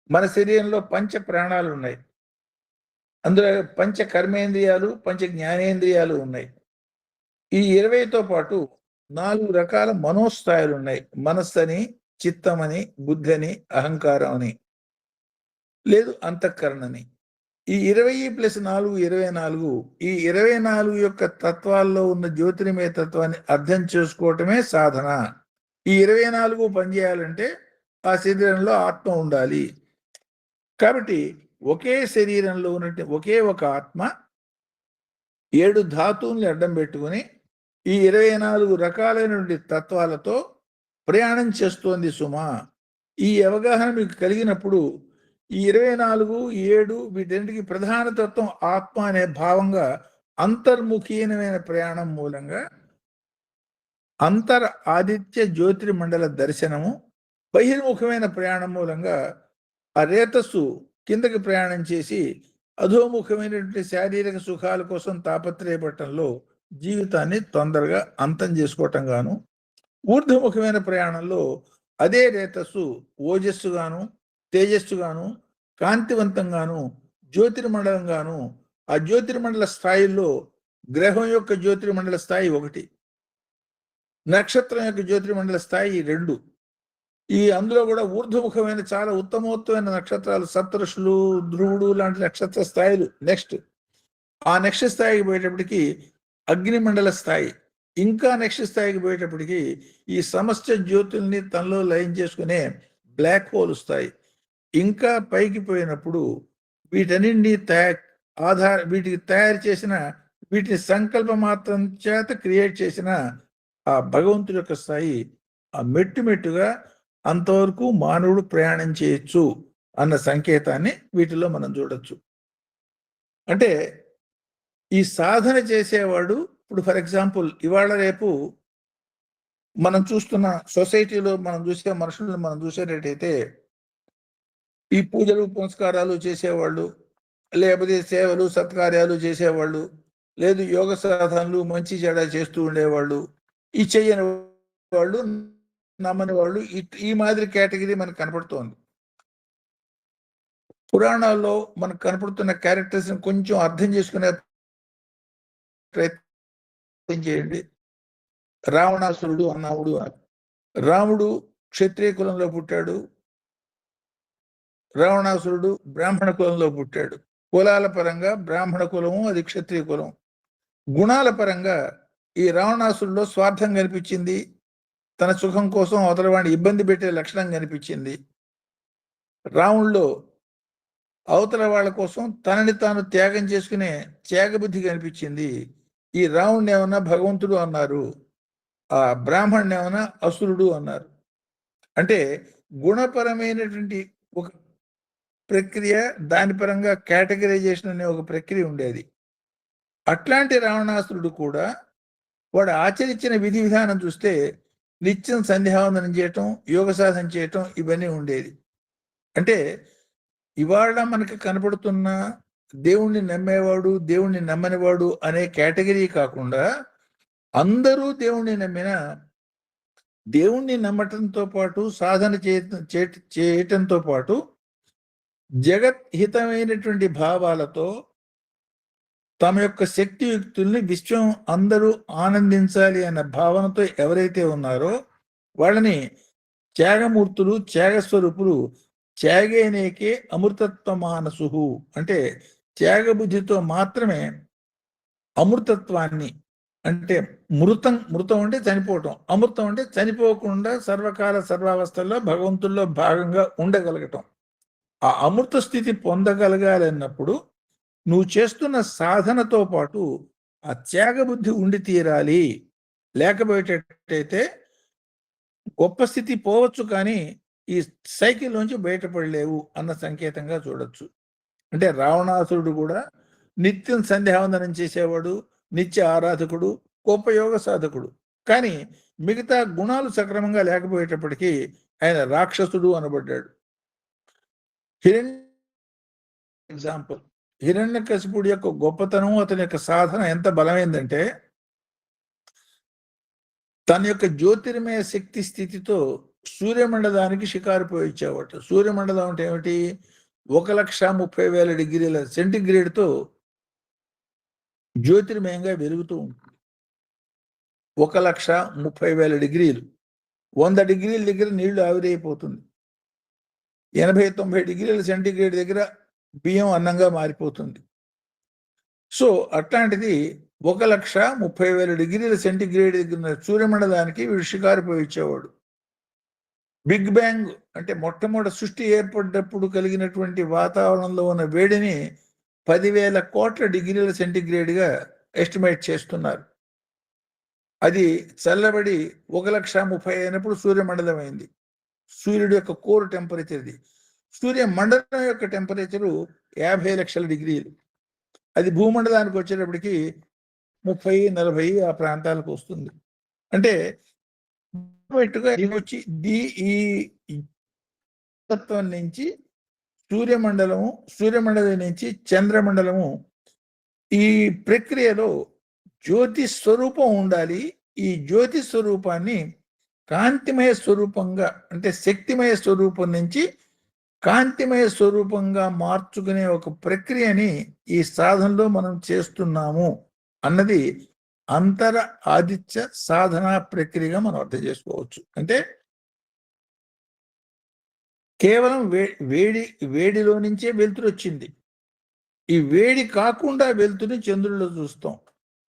మన శరీరంలో పంచ ప్రాణాలు ఉన్నాయి. అందులో పంచ కర్మేంద్రియాలు, పంచ జ్ఞానేంద్రియాలు ఉన్నాయి. ఈ 20తో పాటు 4 రకాల మనోస్థాయిలు ఉన్నాయి. మనస్సని, చిత్తమని, బుద్ధని, అహంకారం అని, లేదు అంతఃకరణని. ఈ 20+4 24. ఈ 24 యొక్క తత్వాల్లో ఉన్న జ్యోతిర్మయ తత్వాన్ని అర్థం చేసుకోవటమే సాధన. ఈ 24 పనిచేయాలంటే ఆ శరీరంలో ఆత్మ ఉండాలి. కాబట్టి ఒకే శరీరంలో ఉన్నట్టు ఒకే ఒక ఆత్మ 7 ధాతువుల్ని అడ్డం పెట్టుకుని ఈ 24 రకాలైనటువంటి తత్వాలతో ప్రయాణం చేస్తోంది సుమా. ఈ అవగాహన మీకు కలిగినప్పుడు ఈ 24, 7 వీటన్నిటికీ ప్రధాన తత్వం ఆత్మ అనే భావంగా అంతర్ముఖీనమైన ప్రయాణం మూలంగా అంతర్ ఆదిత్య జ్యోతిర్మండల దర్శనము, బహిర్ముఖమైన ప్రయాణం మూలంగా ఆ రేతస్సు కిందకి ప్రయాణం చేసి అధోముఖమైనటువంటి శారీరక సుఖాల కోసం తాపత్రయపడటంలో జీవితాన్ని తొందరగా అంతం చేసుకోవటం గాను, ఊర్ధ్వముఖమైన ప్రయాణంలో అదే రేతస్సు ఓజస్సుగాను, తేజస్సుగాను, కాంతివంతంగాను, జ్యోతిర్మండలంగాను, ఆ జ్యోతిర్మండల స్థాయిల్లో గ్రహం యొక్క జ్యోతిర్మండల స్థాయి 1, నక్షత్రం యొక్క జ్యోతిర్మండల స్థాయి 2. ఈ అందులో కూడా ఊర్ధ్వముఖమైన చాలా ఉత్తమోత్తమైన నక్షత్రాలు సప్తఋషులు, ధ్రువుడు లాంటి నక్షత్ర స్థాయిలు. నెక్స్ట్ ఆ నెక్స్ట్ స్థాయికి పోయేటప్పటికి అగ్నిమండల స్థాయి, ఇంకా నెక్స్ట్ స్థాయికి పోయేటప్పటికి ఈ సమస్త జ్యోతుల్ని తనలో లయం చేసుకునే బ్లాక్ హోల్ స్థాయి, ఇంకా పైకి పోయినప్పుడు వీటన్నింటినీ వీటికి తయారు చేసిన, వీటిని సంకల్ప మాత్రం చేత క్రియేట్ చేసిన ఆ భగవంతుడి యొక్క స్థాయి, ఆ మెట్టుగా అంతవరకు మానవుడు ప్రయాణం చేయొచ్చు అన్న సంకేతాన్ని వీటిలో మనం చూడొచ్చు. అంటే ఈ సాధన చేసేవాడు ఇప్పుడు ఫర్ ఎగ్జాంపుల్ ఇవాళ రేపు మనం చూస్తున్న సొసైటీలో మనం చూసే మనుషులను మనం చూసేటట్టయితే ఈ పూజలు పునస్కారాలు చేసేవాళ్ళు, లేకపోతే సేవలు సత్కార్యాలు చేసేవాళ్ళు, లేదు యోగ సాధనలు మంచి చెడ చేస్తూ ఉండేవాళ్ళు, ఈ చెయ్యని వాళ్ళు, నమ్మని వాళ్ళు, ఈ మాదిరి కేటగిరీ మనకు కనపడుతోంది. పురాణాల్లో మనకు కనపడుతున్న క్యారెక్టర్స్ కొంచెం అర్థం చేసుకునే ప్రయత్నం చేయండి. రావణాసురుడు అన్నావుడు. రాముడు క్షత్రియ కులంలో పుట్టాడు, రావణాసురుడు బ్రాహ్మణ కులంలో పుట్టాడు. కులాల పరంగా బ్రాహ్మణ కులము, అది క్షత్రియ కులం. గుణాల పరంగా ఈ రావణాసురుడిలో స్వార్థం కనిపించింది, తన సుఖం కోసం అవతల వాడిని ఇబ్బంది పెట్టే లక్షణం కనిపించింది. రావణుల్లో అవతల వాళ్ళ కోసం తనని తాను త్యాగం చేసుకునే త్యాగబుద్ధి కనిపించింది. ఈ రావణుని ఏమన్నా భగవంతుడు అన్నారు, ఆ బ్రాహ్మణుని ఏమన్నా అసురుడు అన్నారు. అంటే గుణపరమైనటువంటి ఒక ప్రక్రియ, దాని పరంగా కేటగరైజేషన్ అనే ఒక ప్రక్రియ ఉండేది. అట్లాంటి రావణాసురుడు కూడా వాడు ఆచరించిన విధి విధానం చూస్తే నిత్యం సంధ్యావందనం చేయటం, యోగ సాధన చేయటం, ఇవన్నీ ఉండేది. అంటే ఇవాళ మనకి కనపడుతున్న దేవుణ్ణి నమ్మేవాడు, దేవుణ్ణి నమ్మనివాడు అనే కేటగిరీ కాకుండా అందరూ దేవుణ్ణి నమ్మిన, దేవుణ్ణి నమ్మటంతో పాటు సాధన చేయటంతో పాటు జగత్ హితమైనటువంటి భావాలతో తమ యొక్క శక్తియుక్తుల్ని విశ్వం అందరూ ఆనందించాలి అన్న భావనతో ఎవరైతే ఉన్నారో వాళ్ళని త్యాగమూర్తులు, త్యాగస్వరూపులు, త్యాగేనేకే అమృతత్వ మానసు, అంటే త్యాగబుద్ధితో మాత్రమే అమృతత్వాన్ని, అంటే మృతం అంటే చనిపోవటం, అమృతం అంటే చనిపోకుండా సర్వకాల సర్వావస్థల్లో భగవంతుల్లో భాగంగా ఉండగలగటం. ఆ అమృత స్థితి పొందగలగాలి అన్నప్పుడు నువ్వు చేస్తున్న సాధనతో పాటు ఆ త్యాగబుద్ధి ఉండి తీరాలి. లేకపోయేటట్టయితే గొప్ప స్థితి పోవచ్చు, కానీ ఈ సైకిల్ నుంచి బయటపడలేవు అన్న సంకేతంగా చూడొచ్చు. అంటే రావణాసురుడు కూడా నిత్యం సంధ్యావందనం చేసేవాడు, నిత్య ఆరాధకుడు, గొప్ప యోగ సాధకుడు. కానీ మిగతా గుణాలు సక్రమంగా లేకపోయేటప్పటికీ ఆయన రాక్షసుడు అనబడ్డాడు. ఎగ్జాంపుల్, హిరణ్యకశిపుడి యొక్క గొప్పతనం, అతని యొక్క సాధన ఎంత బలమైందంటే తన యొక్క జ్యోతిర్మయ శక్తి స్థితితో సూర్యమండలానికి షికారు పోయించేవాడు. సూర్యమండలం అంటే ఏమిటి? 1,30,000 డిగ్రీల సెంటిగ్రేడ్తో జ్యోతిర్మయంగా వెలుగుతూ ఉంటుంది. 1,30,000 డిగ్రీలు, 100 డిగ్రీల దగ్గర నీళ్లు ఆవిరైపోతుంది, 80-90 డిగ్రీల సెంటిగ్రేడ్ దగ్గర బియ్యం అన్నంగా మారిపోతుంది. సో అట్లాంటిది 1,30,000 డిగ్రీల సెంటిగ్రేడ్ దగ్గర సూర్యమండలానికి వీడు షికారు పోయించేవాడు. బిగ్ బ్యాంగ్ అంటే మొట్టమొదటి సృష్టి ఏర్పడ్డప్పుడు కలిగినటువంటి వాతావరణంలో ఉన్న వేడిని 10,000 కోట్ల డిగ్రీల సెంటిగ్రేడ్గా ఎస్టిమేట్ చేస్తున్నారు. అది చల్లబడి 1,30,000 అయినప్పుడు సూర్యమండలం అయింది. సూర్యుడి యొక్క కోర్ టెంపరేచర్ ఇది. సూర్యమండలం యొక్క టెంపరేచరు 50 లక్షల డిగ్రీలు. అది భూమండలానికి వచ్చేటప్పటికి 30-40 ఆ ప్రాంతాలకు వస్తుంది. అంటే వచ్చి ఈ తత్వం నుంచి సూర్యమండలం నుంచి చంద్రమండలము, ఈ ప్రక్రియలో జ్యోతి స్వరూపం ఉండాలి. ఈ జ్యోతి స్వరూపాన్ని కాంతిమయ స్వరూపంగా, అంటే శక్తిమయ స్వరూపం నుంచి కాంతిమయ స్వరూపంగా మార్చుకునే ఒక ప్రక్రియని ఈ సాధనలో మనం చేస్తున్నాము అన్నది అంతర ఆదిత్య సాధనా ప్రక్రియగా మనం అర్థం చేసుకోవచ్చు. అంటే కేవలం వేడిలో నుంచే వెలుతురు వచ్చింది. ఈ వేడి కాకుండా వెలుతుని చంద్రుల్లో చూస్తాం,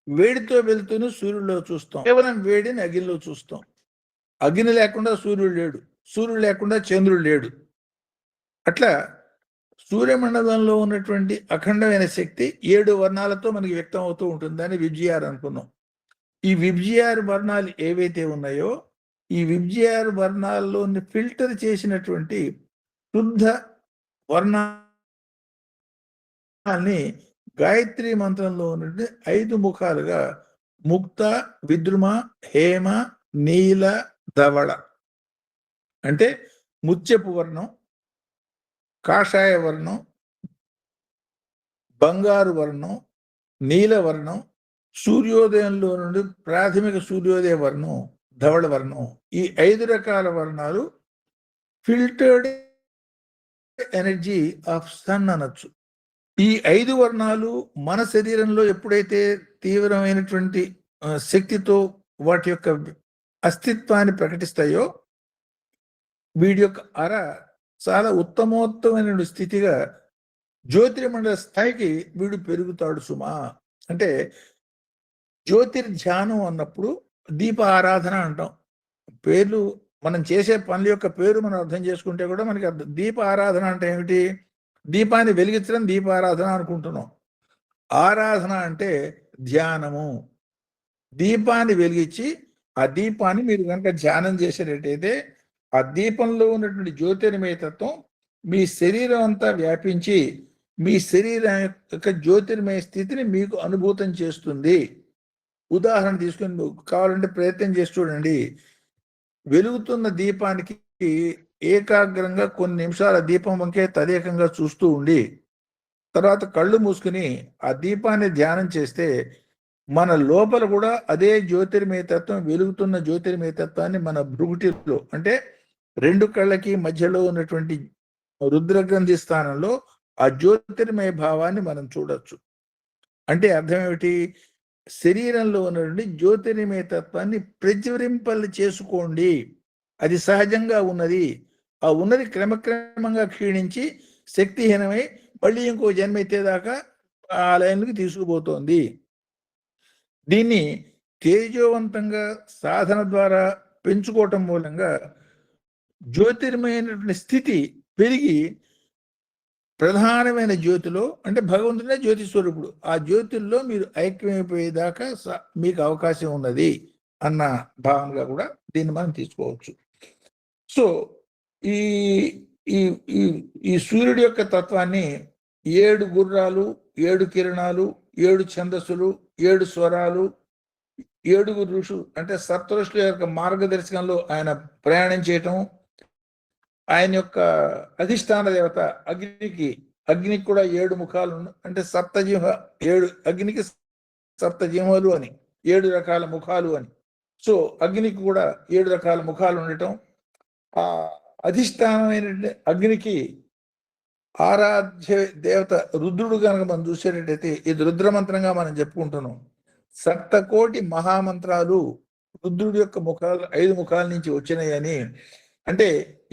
వేడితో వెలుతుని సూర్యుడిలో చూస్తాం, కేవలం వేడిని అగ్నిలో చూస్తాం. అగ్ని లేకుండా సూర్యుడు లేడు, సూర్యుడు లేకుండా చంద్రుడు లేడు. అట్లా సూర్యమండలంలో ఉన్నటువంటి అఖండమైన శక్తి 7 వర్ణాలతో మనకి వ్యక్తం అవుతూ ఉంటుందని విబ్జిఆర్ అనుకున్నాం. ఈ విబ్జిఆర్ వర్ణాలు ఏవైతే ఉన్నాయో, ఈ విబ్జిఆర్ వర్ణాల్లోని ఫిల్టర్ చేసినటువంటి శుద్ధ వర్ణాన్ని గాయత్రి మంత్రంలో ఉన్నటువంటి 5 ముఖాలుగా ముక్త, విద్రుమ, హేమ, నీల, ధవళ, అంటే ముత్యపు వర్ణం, కాషాయ వర్ణం, బంగారు వర్ణం, నీల వర్ణం, సూర్యోదయంలో నుండి ప్రాథమిక సూర్యోదయ వర్ణం ధవళ వర్ణం. ఈ 5 రకాల వర్ణాలు ఫిల్టర్డ్ ఎనర్జీ ఆఫ్ సన్ అనొచ్చు. ఈ 5 వర్ణాలు మన శరీరంలో ఎప్పుడైతే తీవ్రమైనటువంటి శక్తితో వాటి యొక్క అస్తిత్వాన్ని ప్రకటిస్తాయో, వీడి యొక్క అర చాలా ఉత్తమోత్తమైన స్థితిగా జ్యోతిర్మండల స్థాయికి వీడు పెరుగుతాడు సుమా. అంటే జ్యోతిర్ధ్యానం అన్నప్పుడు దీప ఆరాధన అంటాం. పేర్లు మనం చేసే పనుల యొక్క పేరు మనం అర్థం చేసుకుంటే కూడా మనకి దీప ఆరాధన అంటే ఏమిటి? దీపాన్ని వెలిగించడం దీపారాధన అనుకుంటున్నాం. ఆరాధన అంటే ధ్యానము. దీపాన్ని వెలిగించి ఆ దీపాన్ని మీరు కనుక ధ్యానం చేసేటట్టయితే ఆ దీపంలో ఉన్నటువంటి జ్యోతిర్మయ తత్వం మీ శరీరం అంతా వ్యాపించి మీ శరీరం యొక్క జ్యోతిర్మయ స్థితిని మీకు అనుభూతం చేస్తుంది. ఉదాహరణ తీసుకుని కావాలంటే ప్రయత్నం చేసి చూడండి. వెలుగుతున్న దీపానికి ఏకాగ్రంగా కొన్ని నిమిషాల దీపం వంకే తదేకంగా చూస్తూ ఉండి తర్వాత కళ్ళు మూసుకుని ఆ దీపాన్ని ధ్యానం చేస్తే మన లోపల కూడా అదే జ్యోతిర్మయ తత్వం, వెలుగుతున్న జ్యోతిర్మయ తత్వాన్ని మన భృగుటిలో, అంటే 2 కళ్ళకి మధ్యలో ఉన్నటువంటి రుద్రగ్రంథి స్థానంలో ఆ జ్యోతిర్మయ భావాన్ని మనం చూడొచ్చు. అంటే అర్థం ఏమిటి? శరీరంలో ఉన్నటువంటి జ్యోతిర్మయ తత్వాన్ని ప్రజ్వరింపలు చేసుకోండి. అది సహజంగా ఉన్నది. ఆ ఉన్నది క్రమక్రమంగా క్షీణించి శక్తిహీనమై మళ్ళీ ఇంకో జన్మ ఎత్తేదాకా ఆ లైన్లకు తీసుకుపోతోంది. దీన్ని తేజోవంతంగా సాధన ద్వారా పెంచుకోవటం మూలంగా జ్యోతిర్మయమైనటువంటి స్థితి పెరిగి ప్రధానమైన జ్యోతిలో, అంటే భగవంతుడే జ్యోతి స్వరూపుడు, ఆ జ్యోతిల్లో మీరు ఐక్యమైపోయేదాకా మీకు అవకాశం ఉన్నది అన్న భావనగా కూడా దీన్ని మనం తీసుకోవచ్చు. సో ఈ ఈ ఈ సూర్యుడి యొక్క తత్వాన్ని 7 గుర్రాలు, 7 కిరణాలు, 7 ఛందస్సులు, 7 స్వరాలు, 7 ఋషులు, అంటే సప్తఋషుల యొక్క మార్గదర్శకంలో ఆయన ప్రయాణం చేయటం, ఆయన యొక్క అధిష్టాన దేవత అగ్నికి కూడా 7 ముఖాలు, అంటే సప్తజిహ, 7 అగ్నికి సప్తజిహ్వలు అని, 7 రకాల ముఖాలు అని. సో అగ్నికి కూడా 7 రకాల ముఖాలు ఉండటం, ఆ అధిష్టానమైన అగ్నికి ఆరాధ్య దేవత రుద్రుడు కనుక మనం చూసేటట్టయితే ఇది రుద్రమంత్రంగా మనం చెప్పుకుంటున్నాం. 7 కోటి మహామంత్రాలు రుద్రుడి యొక్క ముఖాలు 5 ముఖాల నుంచి వచ్చినాయని, అంటే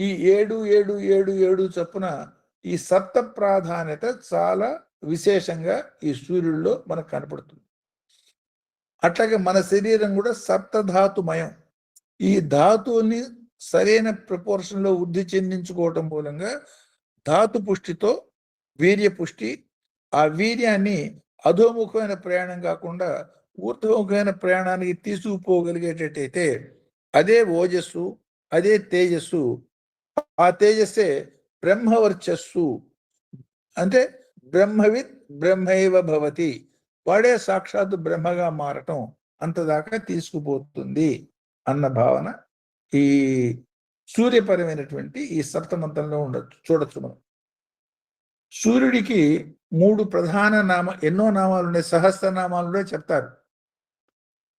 ఈ 7 7 7 7 చొప్పున ఈ సప్త ప్రాధాన్యత చాలా విశేషంగా ఈ సూర్యుడిలో మనకు కనపడుతుంది. అట్లాగే మన శరీరం కూడా సప్తధాతుమయం. ఈ ధాతువుని సరైన ప్రపోర్షన్లో వృద్ధి చెందించుకోవటం మూలంగా ధాతు పుష్టితో వీర్య పుష్టి, ఆ వీర్యాన్ని అధోముఖమైన ప్రయాణం కాకుండా ఊర్ధ్వముఖమైన ప్రయాణానికి తీసుకుపోగలిగేటట్టయితే అదే ఓజస్సు, అదే తేజస్సు. ఆ తేజస్సే బ్రహ్మవర్చస్సు. అంటే బ్రహ్మవిత్ బ్రహ్మైవ భవతి, వాడే సాక్షాత్తు బ్రహ్మగా మారటం అంతదాకా తీసుకుపోతుంది అన్న భావన ఈ సూర్యపరమైనటువంటి ఈ సప్తమంతంలో చూడొచ్చు మనం. సూర్యుడికి 3 ప్రధాన ఎన్నో నామాలు ఉన్నాయి, సహస్రనామాలు కూడా చెప్తారు.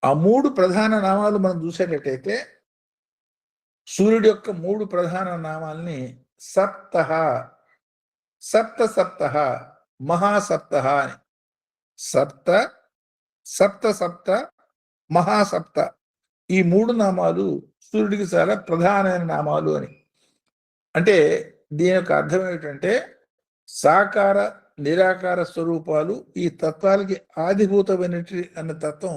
ఆ 3 ప్రధాన నామాలు మనం చూసేటట్టయితే సూర్యుడి యొక్క 3 ప్రధాన నామాల్ని సప్తః, సప్త సప్తః, మహాసప్తః అని. సప్త, సప్త సప్త, మహాసప్త, ఈ 3 నామాలు సూర్యుడికి చాలా ప్రధానమైన నామాలు అని. అంటే దీని యొక్క అర్థం ఏమిటంటే సాకార నిరాకార స్వరూపాలు ఈ తత్వాలకి ఆదిభూతమైనటువంటి అన్న తత్వం,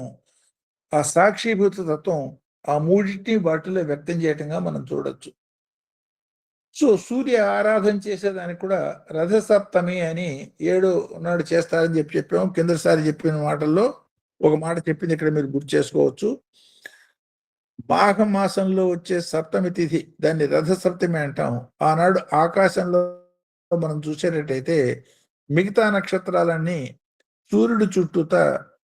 ఆ సాక్షిభూత తత్వం ఆ మూడింటిని వాటిలో వ్యక్తం చేయటంగా మనం చూడొచ్చు. సో సూర్య ఆరాధన చేసేదానికి కూడా రథసప్తమి అని 7వ నాడు చేస్తారని చెప్పాము. కిందసారి చెప్పిన మాటల్లో ఒక మాట చెప్పింది ఇక్కడ మీరు గుర్తు చేసుకోవచ్చు. మాఘ మాసంలో వచ్చే సప్తమి తిథి, దాన్ని రథసప్తమి అంటాము. ఆనాడు ఆకాశంలో మనం చూసేటట్టయితే మిగతా నక్షత్రాలన్నీ సూర్యుడు చుట్టూత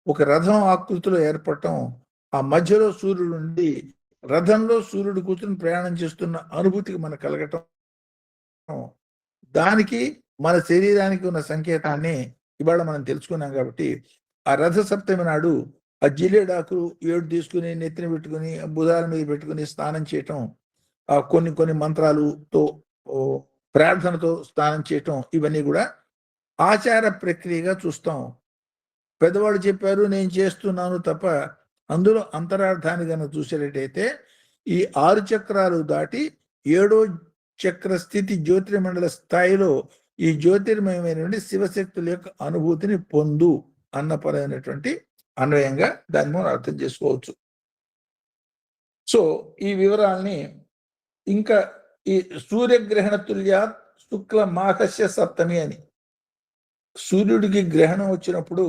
ఒక రథం ఆకృతిలో ఏర్పడటం, ఆ మధ్యలో సూర్యుడు ఉండి రథంలో సూర్యుడు కూర్చుని ప్రయాణం చేస్తున్న అనుభూతికి మనకు కలగటం, దానికి మన శరీరానికి ఉన్న సంకేతాన్ని ఇవాళ మనం తెలుసుకున్నాం. కాబట్టి ఆ రథ సప్తమి నాడు ఆ జిల్లేడాకు 7 తీసుకుని నెత్తిన పెట్టుకుని బుధాల మీద పెట్టుకుని స్నానం చేయటం, ఆ కొన్ని మంత్రాలతో ప్రార్థనతో స్నానం చేయటం, ఇవన్నీ కూడా ఆచార ప్రక్రియగా చూస్తాం. పెద్దవాడు చెప్పారు, నేను చేస్తున్నాను తప్ప అందులో అంతరార్థాన్ని కనుక చూసేటట్టయితే ఈ 6 చక్రాలు దాటి 7వ చక్ర స్థితి జ్యోతిర్మండల స్థాయిలో ఈ జ్యోతిర్మయమైనటువంటి శివశక్తుల యొక్క అనుభూతిని పొందు అన్న పరమైనటువంటి అన్వయంగా దాన్ని మనం అర్థం చేసుకోవచ్చు. సో ఈ వివరాల్ని ఇంకా ఈ సూర్యగ్రహణ తుల్యాత్ శుక్ల మాఘస్య సప్తమి అని, సూర్యుడికి గ్రహణం వచ్చినప్పుడు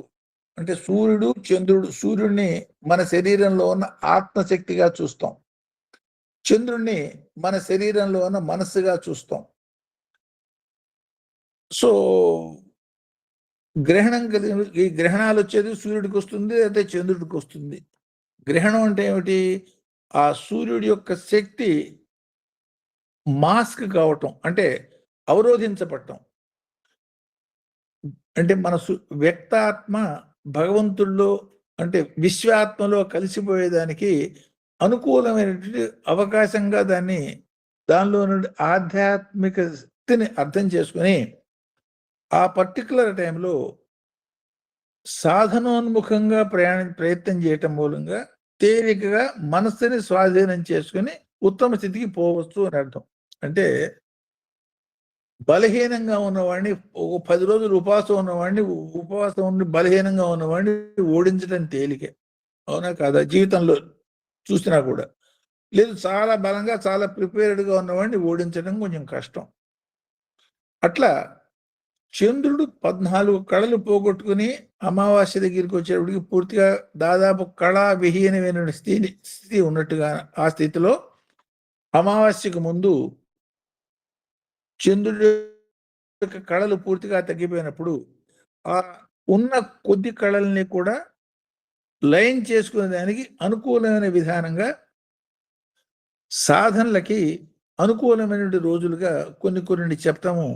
అంటే సూర్యుడు చంద్రుడు, సూర్యుడిని మన శరీరంలో ఉన్న ఆత్మశక్తిగా చూస్తాం, చంద్రుడిని మన శరీరంలో ఉన్న మనస్సుగా చూస్తాం. సో గ్రహణం ఈ గ్రహణాలు వచ్చేది సూర్యుడికి వస్తుంది అయితే చంద్రుడికి వస్తుంది. గ్రహణం అంటే ఏమిటి? ఆ సూర్యుడి యొక్క శక్తి మాస్క్ కావటం, అంటే అవరోధించబడటం. అంటే మన వ్యక్తాత్మ భగవంతుల్లో అంటే విశ్వాత్మలో కలిసిపోయేదానికి అనుకూలమైనటువంటి అవకాశంగా దానిలో నుండి ఆధ్యాత్మిక శక్తిని అర్థం చేసుకుని ఆ పర్టికులర్ టైంలో సాధనోన్ముఖంగా ప్రయత్నం చేయటం మూలంగా తేలికగా మనస్సుని స్వాధీనం చేసుకుని ఉత్తమ స్థితికి పోవచ్చు అని అర్థం. అంటే బలహీనంగా ఉన్నవాడిని, ఒక 10 రోజులు ఉపవాసం ఉండి బలహీనంగా ఉన్నవాడిని ఓడించడం తేలికే, అవునా కాదా? జీవితంలో చూసినా కూడా. లేదు, చాలా బలంగా చాలా ప్రిపేర్డ్గా ఉన్నవాడిని ఓడించడం కొంచెం కష్టం. అట్లా చంద్రుడు 14 కళలు పోగొట్టుకుని అమావాస్య దగ్గరికి వచ్చేటప్పటికి పూర్తిగా దాదాపు కళా విహీనమైన స్థితి ఉన్నట్టుగా, ఆ స్థితిలో అమావాస్యకు ముందు చంద్రుడి యొక్క కళలు పూర్తిగా తగ్గిపోయినప్పుడు ఆ ఉన్న కొద్ది కళల్ని కూడా లైన్ చేసుకునే దానికి అనుకూలమైన విధానంగా సాధనలకి అనుకూలమైన రోజులుగా కొన్ని చెప్తాము.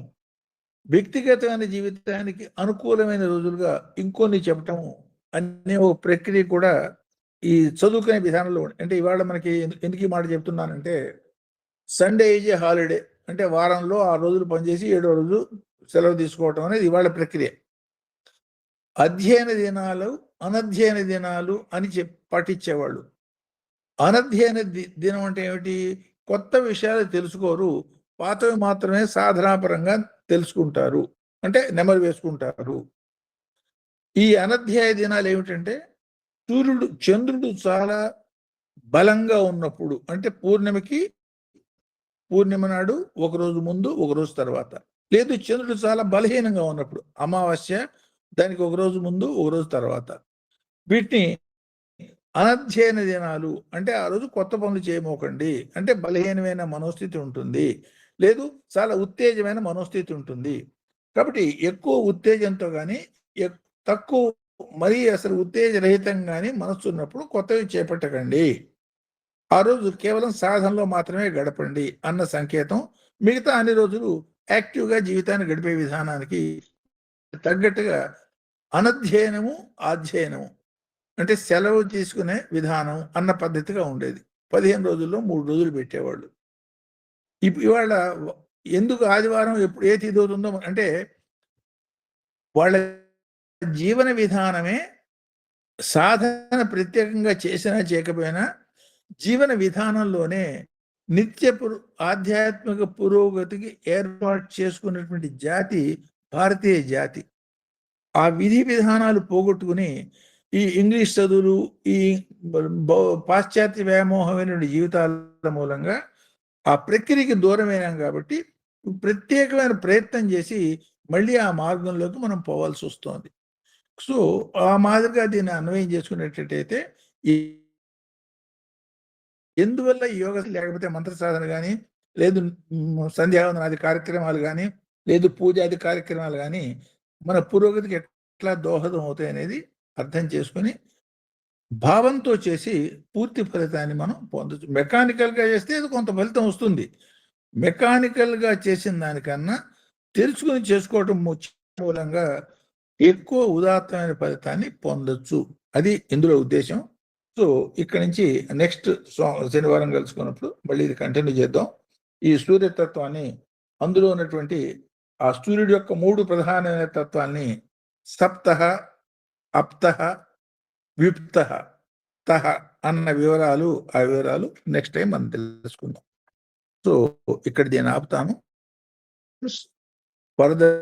వ్యక్తిగతమైన జీవితానికి అనుకూలమైన రోజులుగా ఇంకొన్ని చెప్పటము అనే ఒక ప్రక్రియ కూడా ఈ చదువుకునే విధానంలో. అంటే ఇవాళ మనకి ఎందుకు ఈ మాట చెప్తున్నానంటే, సండే ఈజ్ ఏ హాలిడే, అంటే వారంలో 6 రోజులు పనిచేసి 7వ రోజు సెలవు తీసుకోవటం అనేది ఇవాళ ప్రక్రియ. అధ్యయన దినాలు, అనధ్యయన దినాలు అని పాటించేవాళ్ళు. అనధ్యయన దినం అంటే ఏమిటి? కొత్త విషయాలు తెలుసుకోరు, పాతవి మాత్రమే సాధనాపరంగా తెలుసుకుంటారు, అంటే నెమరు వేసుకుంటారు. ఈ అనధ్యాయ దినాలు ఏమిటంటే చంద్రుడు చాలా బలంగా ఉన్నప్పుడు, అంటే పూర్ణిమ నాడు ఒక రోజు ముందు ఒక రోజు తర్వాత, లేదు చంద్రుడు చాలా బలహీనంగా ఉన్నప్పుడు, అమావాస్య దానికి ఒక రోజు ముందు ఒక రోజు తర్వాత. వీటిని అనధ్యయన దినాలు అంటే ఆ రోజు కొత్త పనులు చేయమోకండి. అంటే బలహీనమైన మనోస్థితి ఉంటుంది, లేదు చాలా ఉత్తేజమైన మనోస్థితి ఉంటుంది. కాబట్టి ఎక్కువ ఉత్తేజంతో కానీ తక్కువ మరీ అసలు ఉత్తేజరహితంగా కానీ మనస్సు ఉన్నప్పుడు కొత్తవి చేపట్టకండి. ఆ రోజు కేవలం సాధనలో మాత్రమే గడపండి అన్న సంకేతం. మిగతా అన్ని రోజులు యాక్టివ్గా జీవితాన్ని గడిపే విధానానికి తగ్గట్టుగా అనధ్యయనము, అధ్యయనము అంటే సెలవు తీసుకునే విధానం అన్న పద్ధతిగా ఉండేది. 15 రోజుల్లో 3 రోజులు పెట్టేవాళ్ళు. ఇవాళ ఎందుకు ఆదివారం ఎప్పుడు ఏ తిథి అవుతుందో అంటే వాళ్ళ జీవన విధానమే సాధన ప్రత్యేకంగా చేసినా చేయకపోయినా జీవన విధానంలోనే ఆధ్యాత్మిక పురోగతికి ఏర్పాటు చేసుకున్నటువంటి జాతి భారతీయ జాతి. ఆ విధి విధానాలు పోగొట్టుకుని ఈ ఇంగ్లీష్ చదువులు, ఈ పాశ్చాత్య వ్యామోహమైనటువంటి జీవితాల మూలంగా ఆ ప్రక్రియకి దూరమైనాం కాబట్టి ప్రత్యేకమైన ప్రయత్నం చేసి మళ్ళీ ఆ మార్గంలోకి మనం పోవాల్సి వస్తుంది. సో ఆ మాదిరిగా దీన్ని అన్వయం చేసుకునేటట్టయితే ఎందువల్ల ఈ యోగ లేకపోతే మంత్ర సాధన కానీ, లేదు సంధ్యావందనాది కార్యక్రమాలు కానీ, లేదు పూజాది కార్యక్రమాలు కానీ మన పురోగతికి ఎట్లా దోహదం అవుతాయి అనేది అర్థం చేసుకుని భావంతో చేసి పూర్తి ఫలితాన్ని మనం పొందొచ్చు. మెకానికల్గా చేస్తే ఇది కొంత ఫలితం వస్తుంది. మెకానికల్గా చేసిన దానికన్నా తెలుసుకుని చేసుకోవటం మూలంగా ఎక్కువ ఉదాత్తమైన ఫలితాన్ని పొందొచ్చు. అది ఇందులో ఉద్దేశం. సో ఇక్కడి నుంచి నెక్స్ట్ శనివారం కలుసుకున్నప్పుడు మళ్ళీ ఇది కంటిన్యూ చేద్దాం. ఈ సూర్యతత్వాన్ని, అందులో ఉన్నటువంటి ఆ సూర్యుడి యొక్క 3 ప్రధానమైన తత్వాన్ని సప్తః, అప్తః, వ్యుప్తః, తః అన్న వివరాలు, ఆ వివరాలు నెక్స్ట్ టైం మనం తెలుసుకుందాం. సో ఇక్కడ దీన్ని ఆపుతాను. ఫర్దర్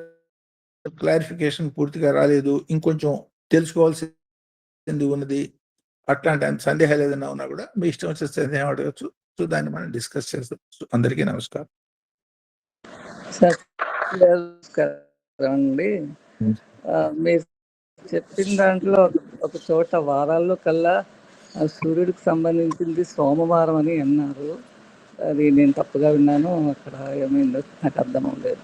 క్లారిఫికేషన్ పూర్తిగా రాలేదు, ఇంకొంచెం తెలుసుకోవాల్సింది ఉన్నది, అట్లాంటి సందేహాలు ఏదైనా ఉన్నా కూడా మీ ఇష్టం వచ్చే సందేహం అడగచ్చు. సో దాన్ని మనం డిస్కస్ చేస్తాం. అందరికీ నమస్కారం. అండి, మీరు చెప్పిన దాంట్లో ఒక చోట వారాల్లో కల్లా సూర్యుడికి సంబంధించింది సోమవారం అని అన్నారు. అది నేను తప్పుగా విన్నాను, అక్కడ ఏమైందో నాకు అర్థం అవ్వలేదు.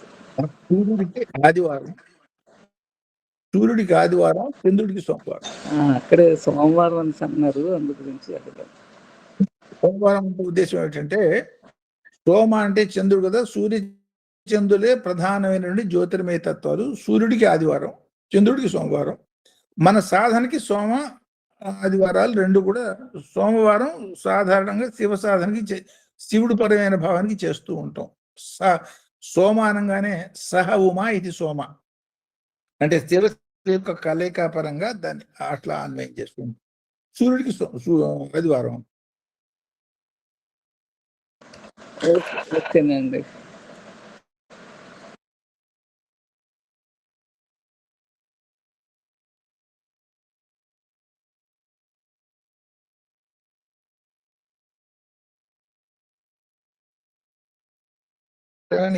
సూర్యుడికి ఆదివారం, చంద్రుడికి సోమవారం. అక్కడే సోమవారం అని అన్నారు, అందు గురించి అడిగాను. సోమవారం ఉద్దేశం ఏంటంటే సోమ అంటే చంద్రుడు కదా, సూర్య చంద్రులే ప్రధానమైనటువంటి జ్యోతిర్మయ తత్వాలు. సూర్యుడికి ఆదివారం, చంద్రుడికి సోమవారం. మన సాధనకి సోమ ఆదివారాలు రెండు కూడా. సోమవారం సాధారణంగా శివ సాధనకి, శివుడు పరమైన భావానికి చేస్తూ ఉంటాం. సోమ అనగానే సహ ఉమా ఇది సోమ అంటే శివ యొక్క కలయిక పరంగా దాన్ని అట్లా అన్వయం చేసుకుంటాం. సూర్యుడికి ఆదివారం. ఓకేనండి.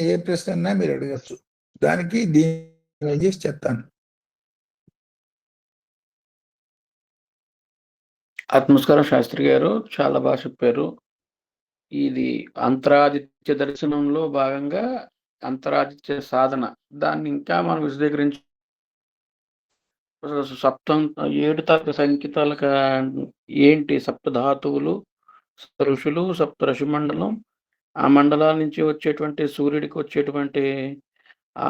ఏ ప్రశ్న అన్నా మీరు అడగచ్చు, దానికి దీన్ని చేసి చెప్తాను. ఆత్మస్కారం శాస్త్రి గారు, చాలా బాగా చెప్పారు. ఇది అంతరాదిత్య దర్శనంలో భాగంగా అంతరాదిత్య సాధన, దాన్ని ఇంకా మనం విశదీకరించి 7 సంకేతాలకు ఏంటి, సప్తధాతువులు, ఋషులు, సప్త ఋషి మండలం, ఆ మండలాల నుంచి వచ్చేటువంటి సూర్యుడికి వచ్చేటువంటి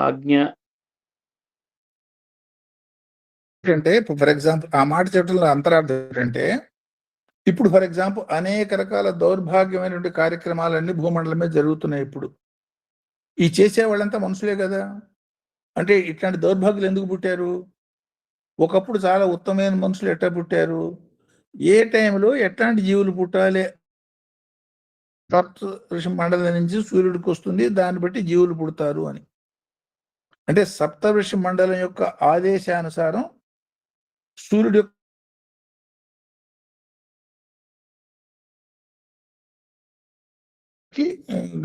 ఆజ్ఞ. అంటే ఫర్ ఎగ్జాంపుల్ ఆ మాట చెప్పడంలో అంతరార్థం ఏంటంటే, ఇప్పుడు ఫర్ ఎగ్జాంపుల్ అనేక రకాల దౌర్భాగ్యమైనటువంటి కార్యక్రమాలన్నీ భూమండలమే జరుగుతున్నాయి. ఇప్పుడు ఈ చేసే వాళ్ళంతా మనుషులే కదా. అంటే ఇట్లాంటి దౌర్భాగ్యులు ఎందుకు పుట్టారు? ఒకప్పుడు చాలా ఉత్తమమైన మనుషులు ఎట్లా పుట్టారు, ఏ టైంలో ఎట్లాంటి జీవులు పుట్టాలి, సప్త ఋషి మండలం నుంచి సూర్యుడికి వస్తుంది, దాన్ని బట్టి జీవులు పుడతారు అని. అంటే సప్త ఋషి మండలం యొక్క ఆదేశానుసారం సూర్యుడు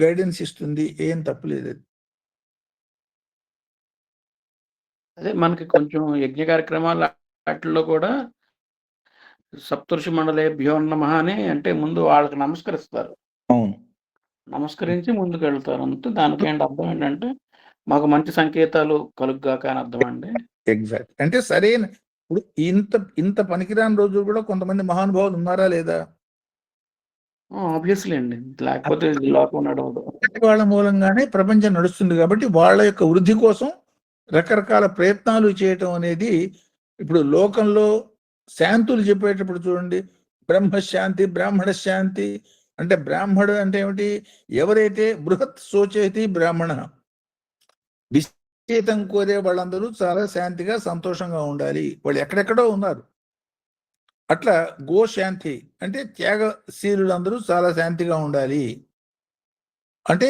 గైడెన్స్ ఇస్తుంది, ఏం తప్పులేదు. అదే మనకి కొంచెం యజ్ఞ కార్యక్రమాలు వాటిల్లో కూడా సప్తఋషి మండలేభ్యో నమః అని అంటే ముందు వాళ్ళకి నమస్కరిస్తారు. అవును. నమస్కరించి ముందుకెళ్తారు. అంతే దానికేంటి అర్థం ఏంటంటే, మాకు మంచి సంకేతాలు కలుగ్గాక అని అర్థం అండి. ఎగ్జాక్ట్. అంటే సరైన ఇప్పుడు ఇంత ఇంత పనికిరాని రోజులు కూడా కొంతమంది మహానుభావులు ఉన్నారా లేదా? ఆబ్వియస్లీ అండి. లేకపోతే ఈ లోకం నడవదు. వాళ్ళ మూలంగానే ప్రపంచం నడుస్తుంది కాబట్టి వాళ్ళ యొక్క వృద్ధి కోసం రకరకాల ప్రయత్నాలు చేయటం అనేది ఇప్పుడు లోకంలో శాంతులు చెప్పేటప్పుడు చూడండి, బ్రహ్మశాంతి బ్రాహ్మణ శాంతి అంటే బ్రాహ్మడు అంటే ఏమిటి? ఎవరైతే బృహత్ శోచేతి బ్రాహ్మణ, విశేషం కోరే వాళ్ళందరూ చాలా శాంతిగా సంతోషంగా ఉండాలి. వాళ్ళు ఎక్కడెక్కడో ఉన్నారు. అట్లా గోశాంతి అంటే త్యాగశీలులందరూ చాలా శాంతిగా ఉండాలి. అంటే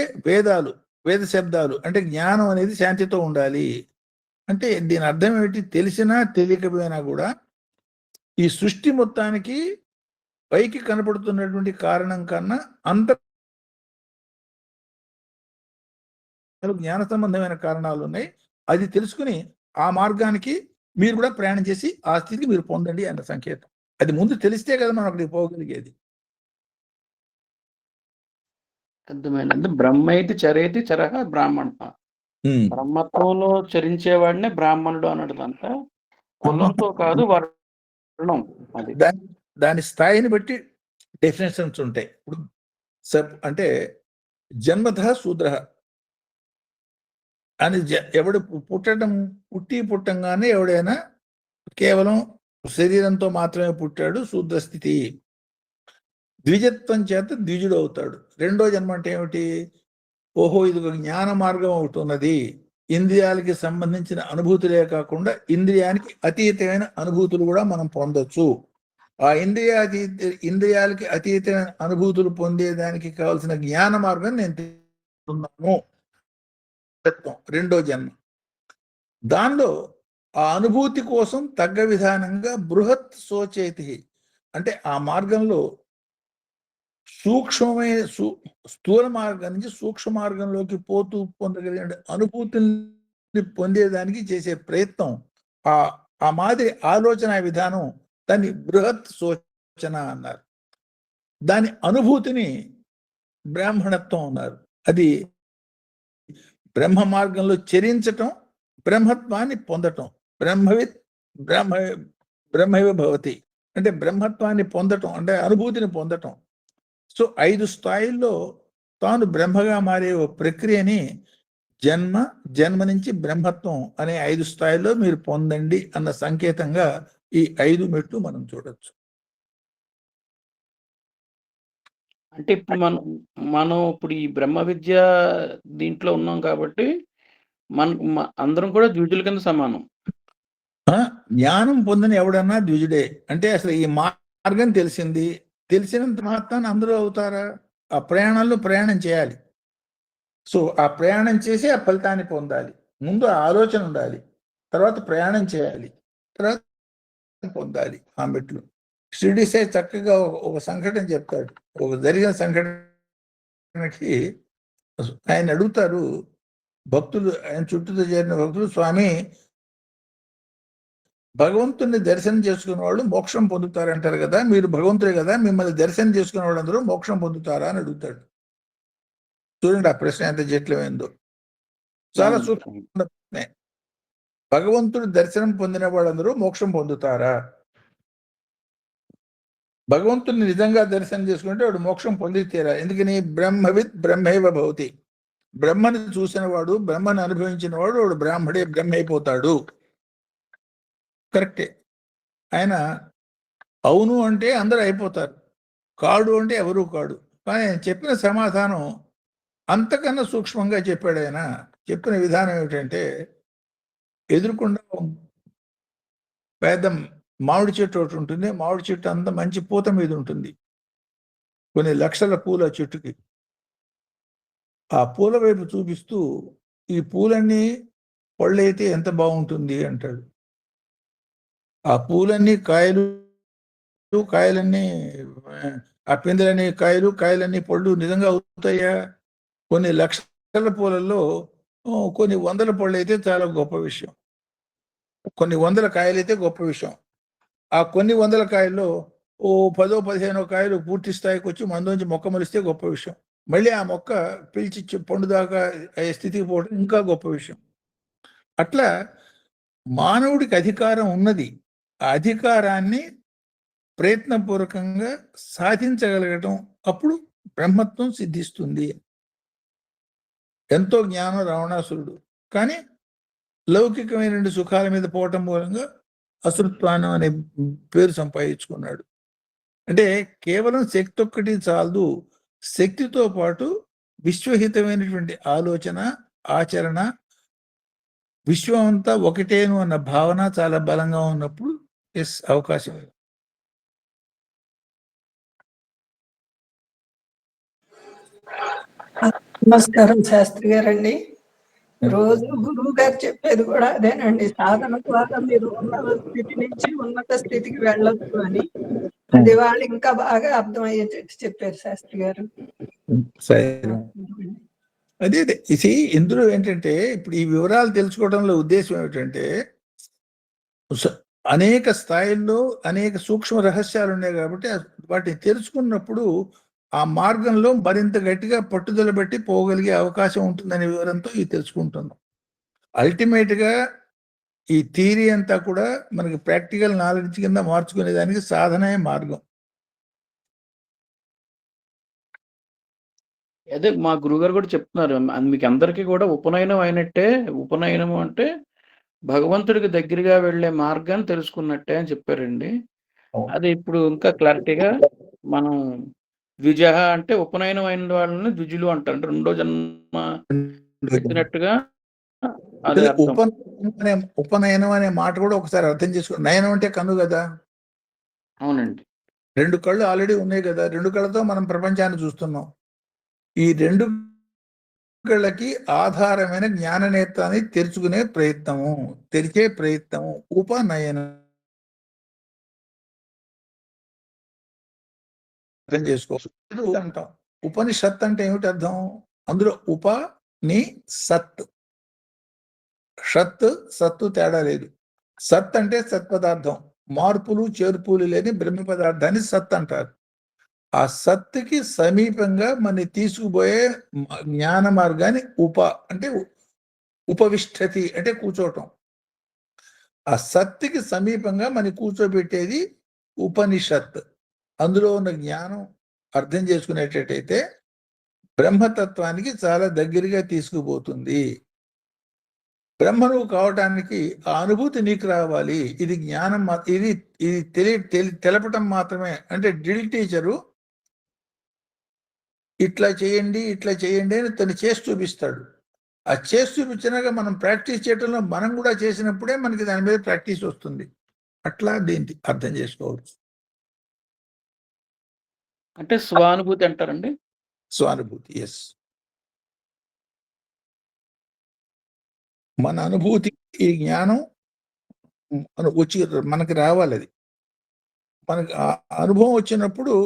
వేద శబ్దాలు అంటే జ్ఞానం అనేది శాంతితో ఉండాలి. అంటే దీని అర్థం ఏమిటి? తెలిసినా తెలియకపోయినా కూడా ఈ సృష్టి మొత్తానికి పైకి కనపడుతున్నటువంటి కారణం కన్నా అంత జ్ఞాన సంబంధమైన కారణాలు ఉన్నాయి. అది తెలుసుకుని ఆ మార్గానికి మీరు కూడా ప్రయాణం చేసి ఆ స్థితికి మీరు పొందండి అన్న సంకేతం. అది ముందు తెలిస్తే కదా మనం అక్కడికి పోగలిగేది. అర్థమైంది. అంటే బ్రహ్మైతి చరేతి చరః బ్రాహ్మణ. బ్రహ్మత్వంలో చరించేవాడినే బ్రాహ్మణుడు అన్నదంతా కులంతో కాదు, వర్ణం. అది దాని స్థాయిని బట్టి డెఫినేషన్స్ ఉంటాయి. ఇప్పుడు అంటే జన్మతః శూద్ర అని ఎవడు పుట్టంగానే ఎవడైనా కేవలం శరీరంతో మాత్రమే పుట్టాడు, శూద్ర స్థితి. ద్విజత్వం చేత ద్విజుడు అవుతాడు. రెండో జన్మ అంటే ఏమిటి? ఓహో, ఇది ఒక జ్ఞాన మార్గం అవుతున్నది. ఇంద్రియాలకి సంబంధించిన అనుభూతులే కాకుండా ఇంద్రియానికి అతీతమైన అనుభూతులు కూడా మనం పొందొచ్చు. ఆ ఇంద్రియాలకి అతీతమైన అనుభూతులు పొందేదానికి కావాల్సిన జ్ఞాన మార్గం నేను తెలుసుకున్నాను. రెండో జన్మ. దానిలో ఆ అనుభూతి కోసం తగ్గ విధానంగా బృహత్ శోచేతి అంటే ఆ మార్గంలో స్థూల మార్గం నుంచి సూక్ష్మ మార్గంలోకి పోతూ పొందగలిగే అనుభూతిని పొందేదానికి చేసే ప్రయత్నం, ఆ మాదిరి ఆలోచన విధానం దాన్ని బృహత్ సోచన అన్నారు. దాని అనుభూతిని బ్రాహ్మణత్వం అన్నారు. అది బ్రహ్మ మార్గంలో చరించటం, బ్రహ్మత్వాన్ని పొందటం. బ్రహ్మైవ భవతి అంటే బ్రహ్మత్వాన్ని పొందటం అంటే అనుభూతిని పొందటం. సో 5 స్థాయిల్లో తాను బ్రహ్మగా మారే ప్రక్రియని జన్మ నుంచి బ్రహ్మత్వం అనే 5 స్థాయిల్లో మీరు పొందండి అన్న సంకేతంగా ఈ 5 మెట్లు మనం చూడొచ్చు. అంటే ఇప్పుడు మనం ఇప్పుడు ఈ బ్రహ్మ విద్య దీంట్లో ఉన్నాం కాబట్టి అందరం కూడా ద్విజుల కింద సమానం. జ్ఞానం పొందని ఎవడన్నా ద్విజుడే. అంటే అసలు ఈ మార్గం తెలిసినంత మాత్రాన్ని అందరూ అవుతారా? ఆ ప్రయాణంలో ప్రయాణం చేయాలి. సో ఆ ప్రయాణం చేసి ఆ ఫలితాన్ని పొందాలి. ముందు ఆలోచన ఉండాలి, తర్వాత ప్రయాణం చేయాలి, తర్వాత పొందాలి ఆ మెట్లు. షిరిడి సాయి చక్కగా ఒక సంఘటన చెప్తాడు. ఒక జరిగిన సంఘటనకి ఆయన అడుగుతారు భక్తులు, ఆయన చుట్టూతో చేరిన భక్తులు, స్వామి భగవంతుని దర్శనం చేసుకున్న వాళ్ళు మోక్షం పొందుతారంటారు కదా, మీరు భగవంతుడే కదా, మిమ్మల్ని దర్శనం చేసుకున్న వాళ్ళందరూ మోక్షం పొందుతారా అని అడుగుతాడు. చూడండి ఆ ప్రశ్న ఎంత జటిలమైందో. చాలా సూక్ష్మ. భగవంతుడి దర్శనం పొందిన వాళ్ళందరూ మోక్షం పొందుతారా? భగవంతుని నిజంగా దర్శనం చేసుకుంటే వాడు మోక్షం పొంది తీరా. ఎందుకని? బ్రహ్మవిత్ బ్రహ్మైవ భవతి. బ్రహ్మని చూసిన వాడు, బ్రహ్మని అనుభవించిన వాడు బ్రాహ్మడే, బ్రహ్మ అయిపోతాడు. కరెక్టే. ఆయన అవును అంటే అందరూ అయిపోతారు, కాడు అంటే ఎవరు కాడు. కానీ ఆయన చెప్పిన సమాధానం అంతకన్నా సూక్ష్మంగా చెప్పాడు. ఆయన చెప్పిన విధానం ఏమిటంటే, ఎదురుకుండా పెద్ద మామిడి చెట్టు ఒకటి ఉంటుంది. మామిడి చెట్టు అంతా మంచి పూత మీద ఉంటుంది, కొన్ని లక్షల పూల చెట్టుకి. ఆ పూల వైపు చూపిస్తూ ఈ పూలన్నీ పళ్ళైతే ఎంత బాగుంటుంది అంటాడు. ఆ పూలన్నీ కాయలన్నీ ఆ పిందెలన్నీ కాయలన్నీ పళ్ళు నిజంగా అవుతాయా? కొన్ని లక్షల పూలల్లో కొన్ని వందల పళ్ళు అయితే చాలా గొప్ప విషయం. కొన్ని వందల కాయలైతే గొప్ప విషయం. ఆ కొన్ని వందల కాయల్లో ఓ 10-15 కాయలు పూర్తి స్థాయికి వచ్చి మందుంచి మొక్క మొలిస్తే గొప్ప విషయం. మళ్ళీ ఆ మొక్క పిలిచి పండు దాకా అయ్యే స్థితికి పోవడం ఇంకా గొప్ప విషయం. అట్లా మానవుడికి అధికారం ఉన్నది. ఆ అధికారాన్ని ప్రయత్నపూర్వకంగా సాధించగలగటం అప్పుడు బ్రహ్మత్వం సిద్ధిస్తుంది. ఎంతో జ్ఞానం రావణాసురుడు, కానీ లౌకికమైన సుఖాల మీద పోవటం మూలంగా అసృత్వానం అనే పేరు సంపాదించుకున్నాడు. అంటే కేవలం శక్తి ఒక్కటి చాలదు, శక్తితో పాటు విశ్వహితమైనటువంటి ఆలోచన, ఆచరణ, విశ్వం అంతా ఒకటేను అన్న భావన చాలా బలంగా ఉన్నప్పుడు అవకాశం. నమస్కారం శాస్త్రి గారండి. రోజు గురువు గారు చెప్పేది కూడా అదేనండి, సాధన ద్వారా మీరు ఉన్నత స్థితి నుంచి ఉన్నత స్థితికి వెళ్ళొచ్చు అని. అది వాళ్ళు ఇంకా బాగా అర్థమయ్యేటట్టు చెప్పారు శాస్త్రి గారు. అదే ఇది ఇందులో ఏంటంటే, ఇప్పుడు ఈ వివరాలు తెలుసుకోవడంలో ఉద్దేశం ఏమిటంటే, అనేక స్థాయిల్లో అనేక సూక్ష్మ రహస్యాలు ఉన్నాయి కాబట్టి వాటిని తెలుసుకున్నప్పుడు ఆ మార్గంలో మరింత గట్టిగా పట్టుదల పెట్టి పోగలిగే అవకాశం ఉంటుందనే వివరంతో ఇది తెలుసుకుంటున్నాం. అల్టిమేట్ గా ఈ థియరీ అంతా కూడా మనకి ప్రాక్టికల్ నాలెడ్జ్ కింద మార్చుకునే దానికి సాధనే మార్గం. అదే మా గురుగారు కూడా చెప్తున్నారు, మీకు అందరికీ కూడా ఉపనయనం అయినట్టే. ఉపనయనం అంటే భగవంతుడికి దగ్గరగా వెళ్ళే మార్గాన్ని తెలుసుకున్నట్టే అని చెప్పారండి. అది ఇప్పుడు ఇంకా క్లారిటీగా మనం ద్విజ అంటే ఉపనయనం అయిన వాళ్ళని ద్విజులు అంటారు, అంటే రెండో జన్మ ఎత్తినట్టుగా. అదే ఉపనయనం అనే మాట కూడా ఒకసారి అర్థం చేసుకో. నయనం అంటే కన్ను కదా. అవునండి. 2 కళ్ళు ఆల్రెడీ ఉన్నాయి కదా. 2 కళ్ళతో మనం ప్రపంచాన్ని చూస్తున్నాం. ఈ 2 కళ్ళకి ఆధారమైన జ్ఞాన నేత్రాన్ని తెరుచుకునే ప్రయత్నము, తెరిచే ప్రయత్నము ఉపనయనం. అర్థం చేసుకోవచ్చు అంటాం. ఉపనిషత్ అంటే ఏమిటి అర్థం? అందులో ఉప ని సత్, షత్ సత్తు తేడా లేదు. సత్ అంటే సత్పదార్థం, మార్పులు చేర్పులు లేని బ్రహ్మ పదార్థాన్ని సత్ అంటారు. ఆ సత్తుకి సమీపంగా మన తీసుకుపోయే జ్ఞాన మార్గాన్ని ఉప అంటే ఉపవిష్టతి అంటే కూర్చోవటం. ఆ సత్తుకి సమీపంగా మన కూర్చోబెట్టేది ఉపనిషత్. అందులో ఉన్న జ్ఞానం అర్థం చేసుకునేటట్టయితే బ్రహ్మతత్వానికి చాలా దగ్గరగా తీసుకుపోతుంది. బ్రహ్మను కావటానికి ఆ అనుభూతి నీకు రావాలి. ఇది జ్ఞానం, ఇది తెలపటం మాత్రమే. అంటే డ్రిల్ టీచరు ఇట్లా చేయండి ఇట్లా చేయండి అని తను చేసి చూపిస్తాడు. ఆ చేసి చూపించినాక మనం ప్రాక్టీస్ చేయటంలో మనం కూడా చేసినప్పుడే మనకి దాని మీద ప్రాక్టీస్ వస్తుంది. అట్లా దీన్ని అర్థం చేసుకోవచ్చు. అంటే స్వానుభూతి అంటారండి. స్వానుభూతి, ఎస్. మన అనుభూతి, ఈ జ్ఞానం వచ్చి మనకి రావాలి. అది మనకి ఆ అనుభవం వచ్చినప్పుడు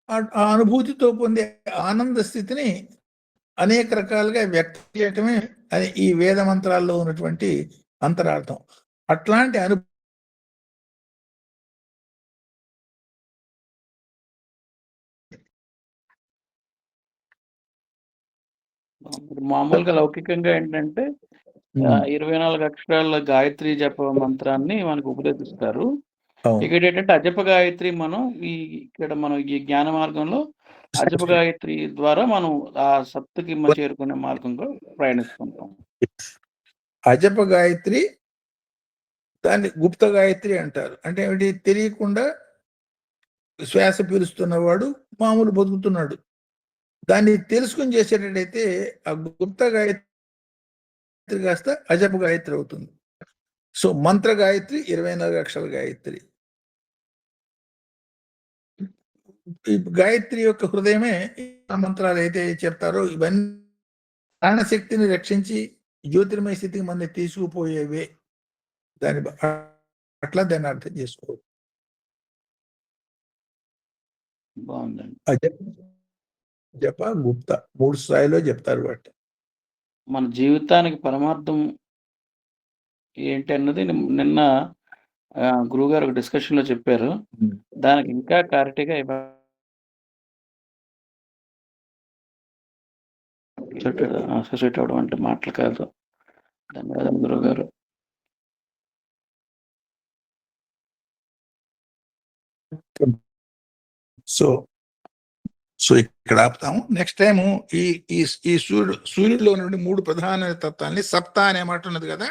ఆ అనుభూతితో పొందే ఆనంద స్థితిని అనేక రకాలుగా వ్యక్తం చేయటమే అది ఈ వేద మంత్రాల్లో ఉన్నటువంటి అంతరార్థం. అట్లాంటి మామూలుగా లౌకికంగా ఏంటంటే 24 అక్షరాల గాయత్రి జప మంత్రాన్ని మనకు ఉపదేశిస్తారు. ఇక్కడ ఏంటంటే అజప గాయత్రి మనం ఈ జ్ఞాన మార్గంలో అజప గాయత్రి ద్వారా మనం ఆ సత్తుకి చేరుకునే మార్గంలో ప్రయాణిస్తుంటాం. అజప గాయత్రి దాన్ని గుప్త గాయత్రి అంటారు. అంటే ఏమిటి? తెలియకుండా శ్వాస పీలుస్తున్నవాడు మామూలు బతుకుతున్నాడు. దాన్ని తెలుసుకుని చేసేటట్టయితే ఆ గుప్త గాయత్రి కాస్త అజప గాయత్రి అవుతుంది. సో మంత్ర గాయత్రి 24 అక్షరాల గాయత్రి. ఈ గాయత్రి యొక్క హృదయమే మంత్రాలు అయితే చెప్తారో ఇవన్నీ ప్రాణశక్తిని రక్షించి జ్యోతిర్మయ స్థితికి మన తీసుకుపోయేవే. అట్లా దాన్ని అర్థం చేసుకోవచ్చు. జప గుప్త 3 స్థాయిలో చెప్తారు. వాటి మన జీవితానికి పరమార్థం ఏంటి అన్నది నిన్న గురువుగారు ఒక డిస్కషన్‌లో చెప్పారు. దానికి ఇంకా క్లారిటీగా అసోసియేట్ అవ్వడం అంటే మాటలు కాదు. ధన్యవాదాలు గురువుగారు. సో సో ఇక్కడ ఆపుతాము. నెక్స్ట్ టైము ఈ ఈ ఈ సూర్యుడిలో నుండి 3 ప్రధాన తత్వాల్ని సప్తా అనే మాట ఉన్నది కదా,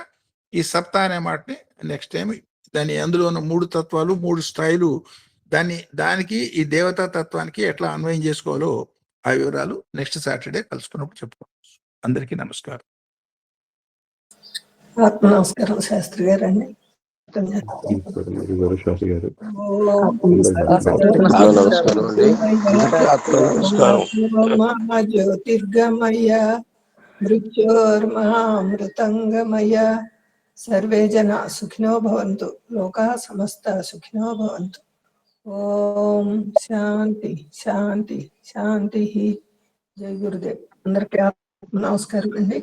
ఈ సప్తా అనే మాటని నెక్స్ట్ టైం దాని అందులో ఉన్న 3 తత్వాలు 3 స్థాయిలు దానికి ఈ దేవతా తత్వానికి ఎట్లా అన్వయం చేసుకోవాలో ఆ వివరాలు నెక్స్ట్ సాటర్డే కలుసుకున్నప్పుడు చెప్పుకోవచ్చు. అందరికీ నమస్కారం. ఆత్మ నమస్కారం శాస్త్రి గారండి. శాస్త్రి గారు జ్యోతిర్గమయ మృత్యోర్మహామృతంగమయ సర్వే జన సుఖినో భవంతు, లోకా సమస్త సుఖినో భవంతు. ఓం శాంతి శాంతి శాంతి. జై గురుదేవ్. అందరికీ నమస్కారం అండి.